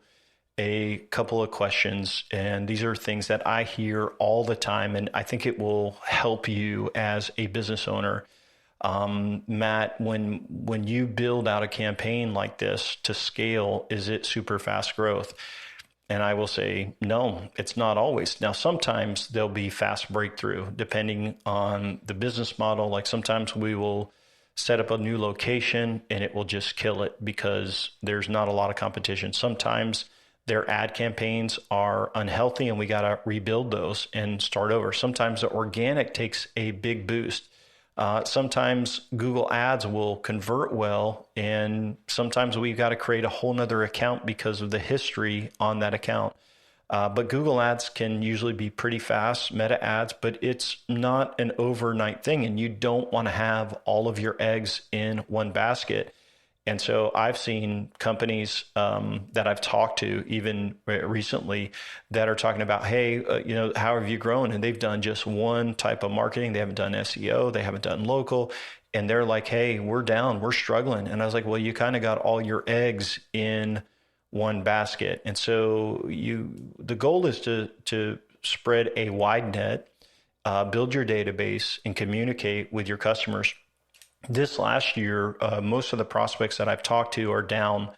a couple of questions. And these are things that I hear all the time. And I think it will help you as a business owner. Matt, when you build out a campaign like this to scale, is it super fast growth? And I will say, no, it's not always. Now, sometimes there'll be fast breakthrough depending on the business model. Like sometimes we will set up a new location and it will just kill it because there's not a lot of competition. Sometimes their ad campaigns are unhealthy and we got to rebuild those and start over. Sometimes the organic takes a big boost. Sometimes Google Ads will convert well, and sometimes we've got to create a whole nother account because of the history on that account. But Google Ads can usually be pretty fast, meta ads, but it's not an overnight thing, and you don't want to have all of your eggs in one basket. And so I've seen companies that I've talked to even recently that are talking about, hey, how have you grown? And they've done just one type of marketing. They haven't done SEO. They haven't done local. And they're like, hey, we're down. We're struggling. And I was like, well, you kind of got all your eggs in one basket. And so the goal is to spread a wide net, build your database, and communicate with your customers. This last year, most of the prospects that I've talked to are down.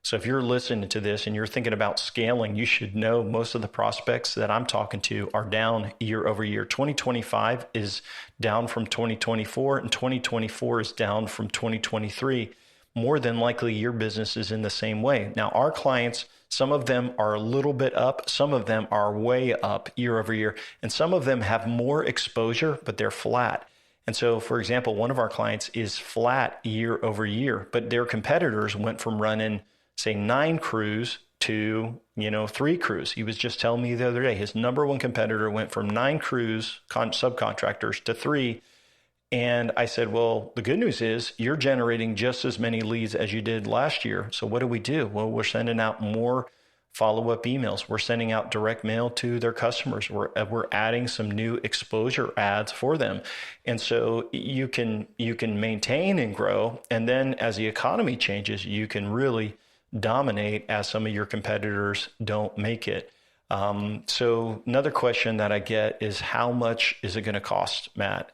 So if you're listening to this and you're thinking about scaling, you should know most of the prospects that I'm talking to are down year over year. 2025 is down from 2024, and 2024 is down from 2023. More than likely, your business is in the same way. Now, our clients, some of them are a little bit up, some of them are way up year over year, and some of them have more exposure, but they're flat. And so, for example, one of our clients is flat year over year, but their competitors went from running, say, 9 crews to, 3 crews. He was just telling me the other day, his number one competitor went from 9 crews, subcontractors, to 3. And I said, well, the good news is you're generating just as many leads as you did last year. So what do? Well, we're sending out more follow-up emails. We're sending out direct mail to their customers. We're adding some new exposure ads for them. And so you can maintain and grow. And then as the economy changes, you can really dominate as some of your competitors don't make it. So another question that I get is, how much is it going to cost, Matt?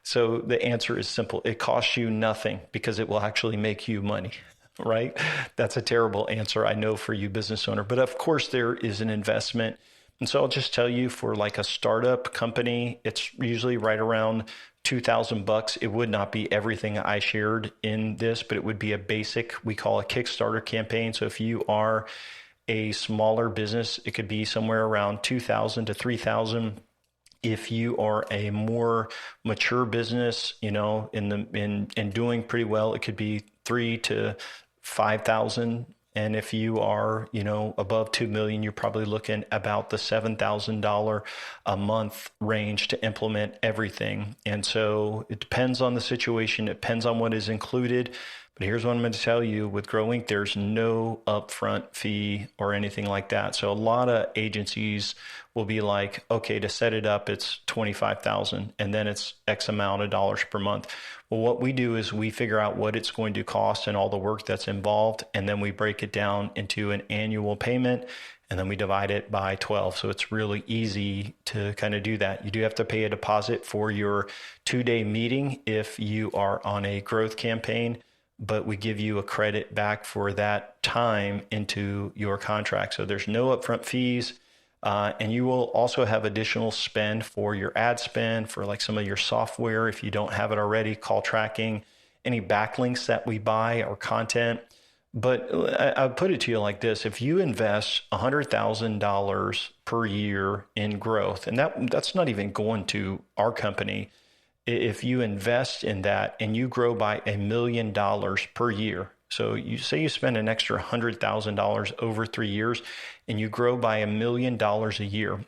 So the answer is simple. It costs you nothing because it will actually make you money. Right? That's a terrible answer, I know, for you business owner, but of course there is an investment. And so I'll just tell you, for like a startup company, it's usually right around $2,000. It would not be everything I shared in this, but it would be a basic, we call a Kickstarter campaign. So if you are a smaller business, it could be somewhere around $2,000 to $3,000. If you are a more mature business, in doing pretty well, it could be $3,000 to $5,000. And if you are, above 2 million, you're probably looking about the $7,000 a month range to implement everything. And so it depends on the situation. It depends on what is included. But here's what I'm going to tell you with Grow Inc. There's no upfront fee or anything like that. So a lot of agencies will be like, okay, to set it up, it's $25,000 and then it's X amount of dollars per month. Well, what we do is we figure out what it's going to cost and all the work that's involved. And then we break it down into an annual payment. And then we divide it by 12. So it's really easy to kind of do that. You do have to pay a deposit for your 2-day meeting if you are on a growth campaign, but we give you a credit back for that time into your contract. So there's no upfront fees. And you will also have additional spend for your ad spend, for like some of your software if you don't have it already, call tracking, any backlinks that we buy or content. But I'll put it to you like this. If you invest $100,000 per year in growth, and that's not even going to our company, if you invest in that and you grow by $1 million per year, so you say you spend an extra $100,000 over 3 years and you grow by $1 million a year,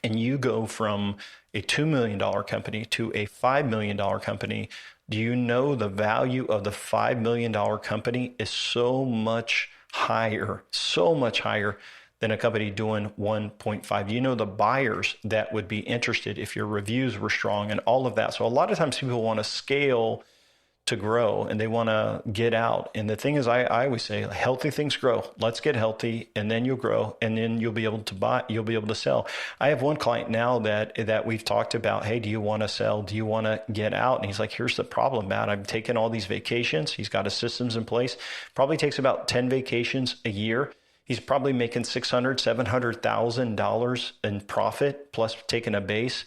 and you go from a $2 million company to a $5 million company, do you know the value of the $5 million company is so much higher than a company doing 1.5? You know the buyers that would be interested if your reviews were strong and all of that. So a lot of times people want to scale to grow and they want to get out. And the thing is, I always say healthy things grow. Let's get healthy and then you'll grow and then you'll be able to buy, you'll be able to sell. I have one client now that we've talked about, hey, do you want to sell? Do you want to get out? And he's like, here's the problem, Matt. I'm taking all these vacations. He's got his systems in place. Probably takes about 10 vacations a year. He's probably making $600,000, $700,000 in profit plus taking a base.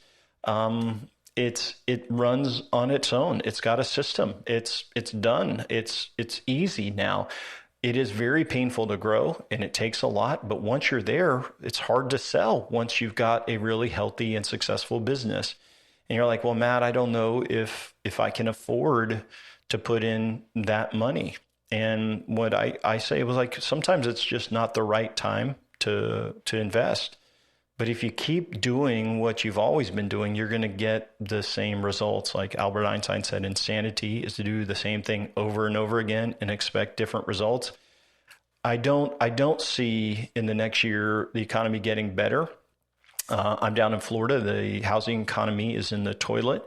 It runs on its own. It's got a system. It's done. It's easy now. It is very painful to grow and it takes a lot, but once you're there, it's hard to sell once you've got a really healthy and successful business. And you're like, well, Matt, I don't know if I can afford to put in that money. And what I say was like, sometimes it's just not the right time to invest. But if you keep doing what you've always been doing, you're going to get the same results. Like Albert Einstein said, insanity is to do the same thing over and over again and expect different results. I don't see in the next year the economy getting better. I'm down in Florida. The housing economy is in the toilet.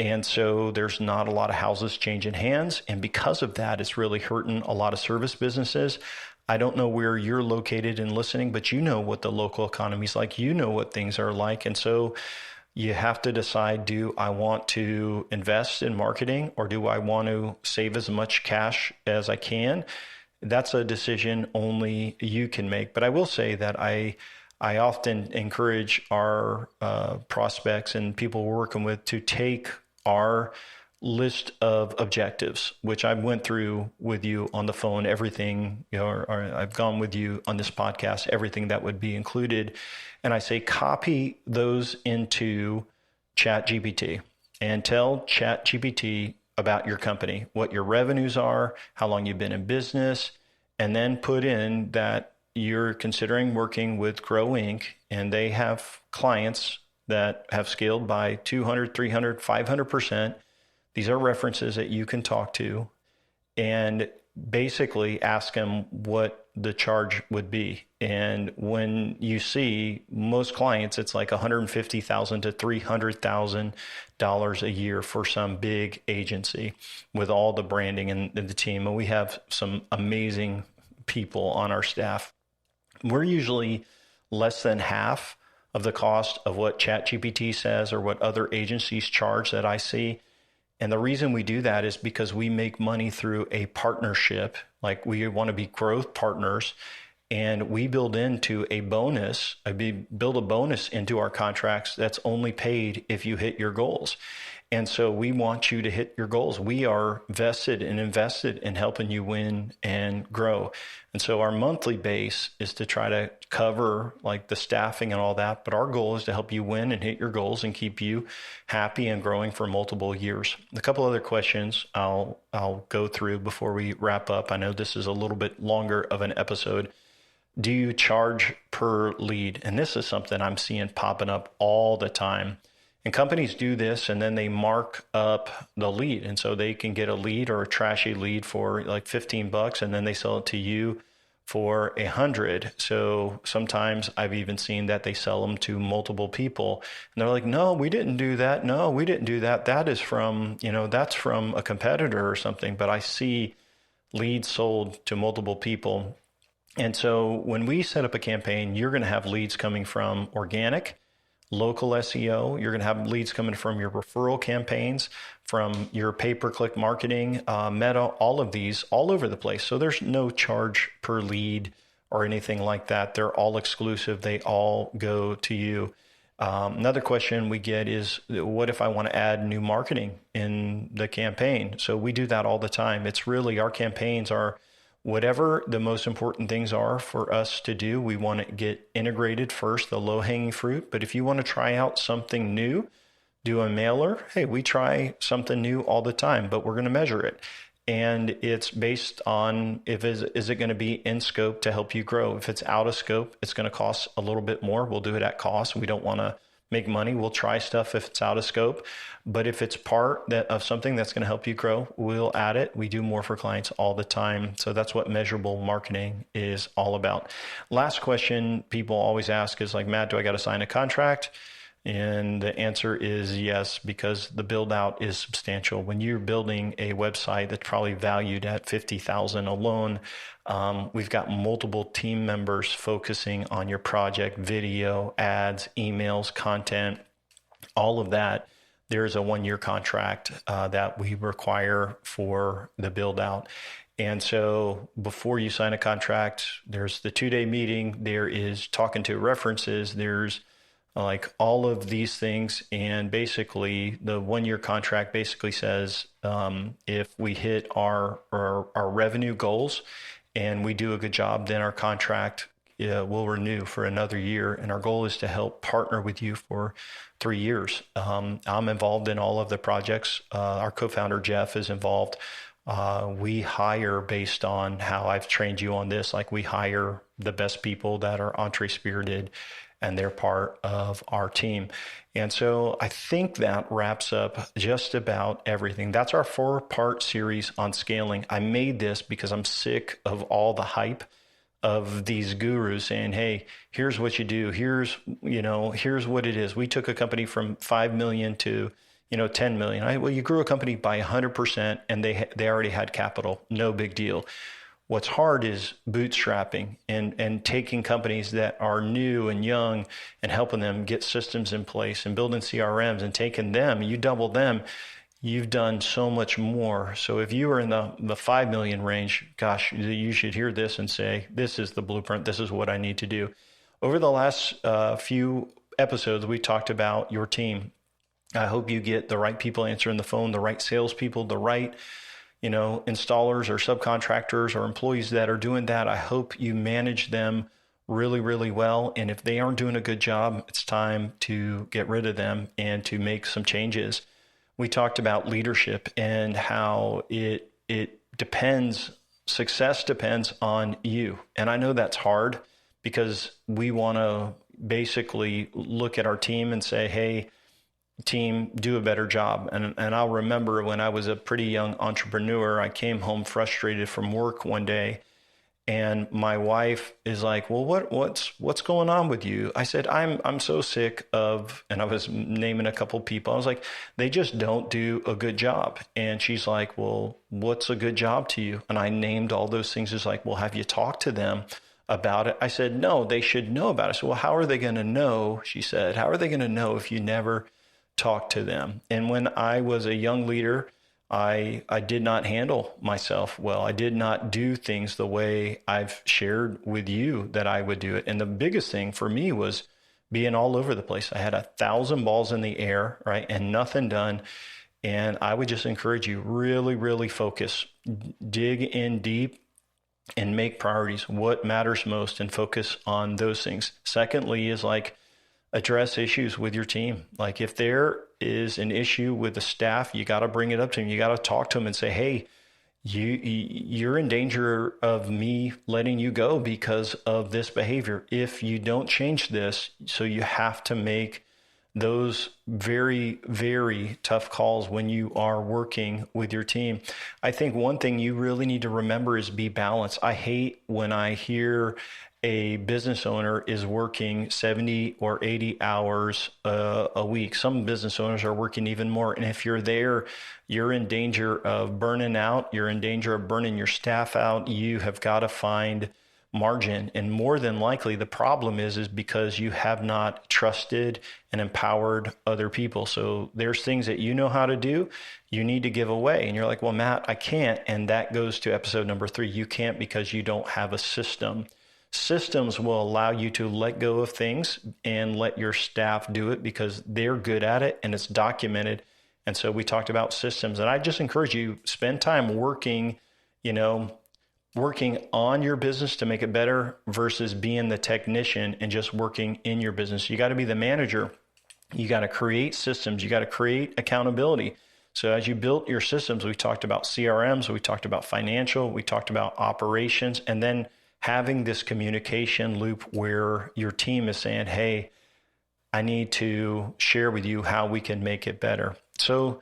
And so there's not a lot of houses changing hands. And because of that, it's really hurting a lot of service businesses. I don't know where you're located and listening, but you know what the local economy is like. You know what things are like. And so you have to decide, do I want to invest in marketing or do I want to save as much cash as I can? That's a decision only you can make. But I will say that I often encourage our prospects and people we're working with to take our list of objectives, which I went through with you on the phone, everything, or I've gone with you on this podcast, everything that would be included. And I say, copy those into ChatGPT and tell ChatGPT about your company, what your revenues are, how long you've been in business, and then put in that you're considering working with Grow Inc. and they have clients that have scaled by 200, 300, 500%. These are references that you can talk to and basically ask them what the charge would be. And when you see most clients, it's like $150,000 to $300,000 a year for some big agency with all the branding and the team. And we have some amazing people on our staff. We're usually less than half of the cost of what ChatGPT says or what other agencies charge that I see. And the reason we do that is because we make money through a partnership. Like we want to be growth partners and we build into a bonus, build a bonus into our contracts that's only paid if you hit your goals. And so we want you to hit your goals. We are vested and invested in helping you win and grow. And so our monthly base is to try to cover like the staffing and all that. But our goal is to help you win and hit your goals and keep you happy and growing for multiple years. A couple other questions I'll go through before we wrap up. I know this is a little bit longer of an episode. Do you charge per lead? And this is something I'm seeing popping up all the time. And companies do this and then they mark up the lead. And so they can get a lead or a trashy lead for like $15 and then they sell it to you for 100. So sometimes I've even seen that they sell them to multiple people and they're like, no, we didn't do that. No, we didn't do that. That is from, that's from a competitor or something. But I see leads sold to multiple people. And so when we set up a campaign, you're going to have leads coming from organic, local SEO. You're going to have leads coming from your referral campaigns, from your pay-per-click marketing, Meta, all of these, all over the place. So there's no charge per lead or anything like that. They're all exclusive. They all go to you. Another question we get is, what if I want to add new marketing in the campaign? So we do that all the time. It's really, our campaigns are whatever the most important things are for us to do. We want to get integrated first, the low-hanging fruit. But if you want to try out something new, do a mailer. Hey, we try something new all the time, but we're going to measure it. And it's based on, is it going to be in scope to help you grow? If it's out of scope, it's going to cost a little bit more. We'll do it at cost. We don't want to make money. We'll try stuff if it's out of scope. But if it's part of something that's going to help you grow, we'll add it. We do more for clients all the time. So that's what measurable marketing is all about. Last question people always ask is like, Matt, do I got to sign a contract? And the answer is yes, because the build out is substantial. When you're building a website that's probably valued at $50,000 alone, we've got multiple team members focusing on your project, video, ads, emails, content, all of that. There's a 1-year contract that we require for the build out. And so before you sign a contract, there's the 2-day meeting, there is talking to references, there's like all of these things. And basically the 1-year contract basically says, if we hit our revenue goals and we do a good job, then our contract will renew for another year. And our goal is to help partner with you for 3 years. I'm involved in all of the projects. Our co-founder, Jeff, is involved. We hire based on how I've trained you on this. Like we hire the best people that are entree-spirited and they're part of our team. And so I think that wraps up just about everything. That's our 4-part series on scaling. I made this because I'm sick of all the hype of these gurus saying, hey, here's what you do. Here's what it is. We took a company from 5 million to 10 million. Well, you grew a company by 100% and they already had capital. No big deal. What's hard is bootstrapping and taking companies that are new and young and helping them get systems in place and building CRMs and taking them, you double them, you've done so much more. So if you are in the 5 million range, gosh, you should hear this and say, this is the blueprint. This is what I need to do. Over the last few episodes, we talked about your team. I hope you get the right people answering the phone, the right salespeople, the right installers or subcontractors or employees that are doing that. I hope you manage them really, really well. And if they aren't doing a good job, it's time to get rid of them and to make some changes. We talked about leadership and how it depends, success depends on you. And I know that's hard because we want to basically look at our team and say, hey, team, do a better job. And I'll remember when I was a pretty young entrepreneur, I came home frustrated from work one day and my wife is like, well, what's going on with you? I said, I'm so sick of, and I was naming a couple people. I was like, they just don't do a good job. And she's like, well, what's a good job to you? And I named all those things. It's like, well, have you talked to them about it? I said, no, they should know about it. So, well, how are they going to know? She said, how are they going to know if you never talk to them? And when I was a young leader, I did not handle myself well. I did not do things the way I've shared with you that I would do it. And the biggest thing for me was being all over the place. I had 1,000 balls in the air, right? And nothing done. And I would just encourage you, really, really focus, dig in deep and make priorities, what matters most, and focus on those things. Secondly is like, address issues with your team. Like if there is an issue with the staff, you got to bring it up to them. You got to talk to them and say, hey, you're in danger of me letting you go because of this behavior. If you don't change this, so you have to make those very, very tough calls when you are working with your team. I think one thing you really need to remember is be balanced. I hate when I hear a business owner is working 70 or 80 hours a week. Some business owners are working even more. And if you're there, you're in danger of burning out. You're in danger of burning your staff out. You have got to find margin. And more than likely, the problem is because you have not trusted and empowered other people. So there's things that you know how to do, you need to give away. And you're like, well, Matt, I can't. And that goes to episode number 3. You can't because you don't have a system. Systems will allow you to let go of things and let your staff do it because they're good at it and it's documented. And so we talked about systems. And I just encourage you, spend time working on your business to make it better versus being the technician and just working in your business. You got to be the manager. You got to create systems. You got to create accountability. So as you built your systems, we talked about CRMs, we talked about financial, we talked about operations, and then having this communication loop where your team is saying, hey, I need to share with you how we can make it better. So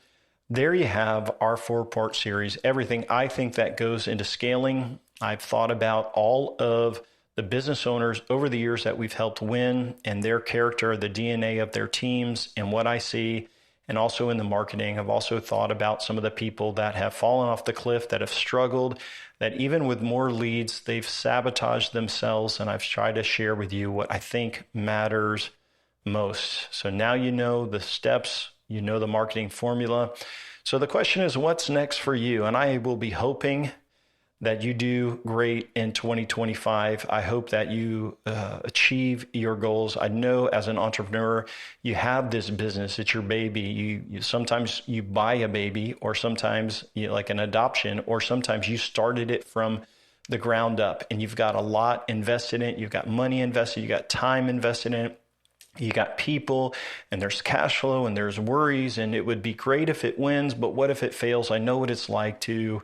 there you have our 4-part series, everything I think that goes into scaling. I've thought about all of the business owners over the years that we've helped win and their character, the DNA of their teams and what I see. And also in the marketing, I've also thought about some of the people that have fallen off the cliff, that have struggled, that even with more leads, they've sabotaged themselves. And I've tried to share with you what I think matters most. So now you know the steps, you know the marketing formula. So the question is, what's next for you? And I will be hoping that you do great in 2025. I hope that you achieve your goals. I know as an entrepreneur, you have this business, it's your baby. You sometimes you buy a baby, or sometimes like an adoption, or sometimes you started it from the ground up and you've got a lot invested in it. You've got money invested, you got time invested in it. You got people and there's cash flow and there's worries, and it would be great if it wins, but what if it fails? I know what it's like to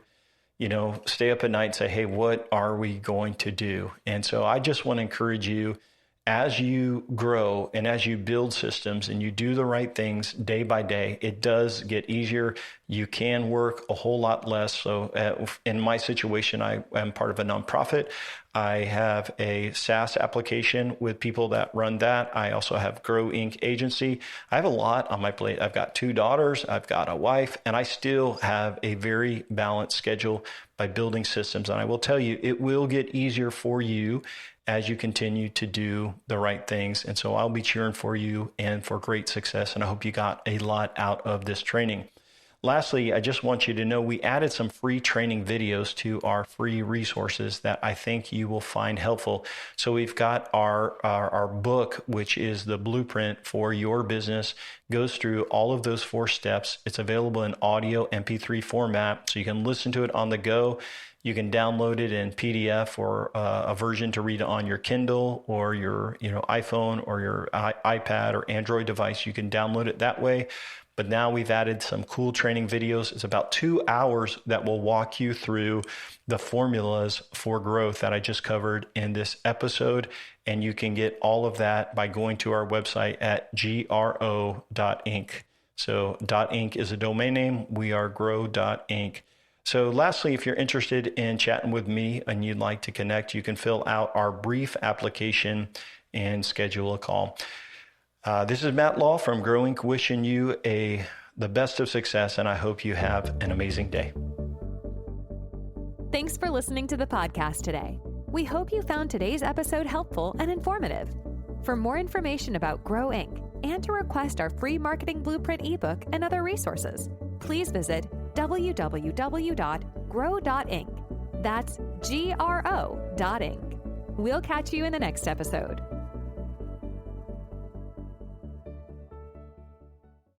stay up at night and say, hey, what are we going to do? And so I just want to encourage you, as you grow and as you build systems and you do the right things day by day, it does get easier. You can work a whole lot less. So in my situation, I am part of a nonprofit. I have a SaaS application with people that run that. I also have Grow Inc. agency. I have a lot on my plate. I've got 2 daughters, I've got a wife, and I still have a very balanced schedule by building systems. And I will tell you, it will get easier for you as you continue to do the right things. And so I'll be cheering for you and for great success. And I hope you got a lot out of this training. Lastly, I just want you to know we added some free training videos to our free resources that I think you will find helpful. So we've got our book, which is the blueprint for your business, goes through all of those 4 steps. It's available in audio MP3 format, so you can listen to it on the go. You can download it in PDF or a version to read on your Kindle or your iPhone or your iPad or Android device. You can download it that way. But now we've added some cool training videos. It's about 2 hours that will walk you through the formulas for growth that I just covered in this episode. And you can get all of that by going to our website at gro.inc. So .inc is a domain name. We are grow.inc. So lastly, if you're interested in chatting with me and you'd like to connect, you can fill out our brief application and schedule a call. This is Matt Law from Grow Inc. wishing you the best of success, and I hope you have an amazing day. Thanks for listening to the podcast today. We hope you found today's episode helpful and informative. For more information about Grow Inc. and to request our free marketing blueprint ebook and other resources, please visit www.grow.inc. That's GRO.inc. We'll catch you in the next episode.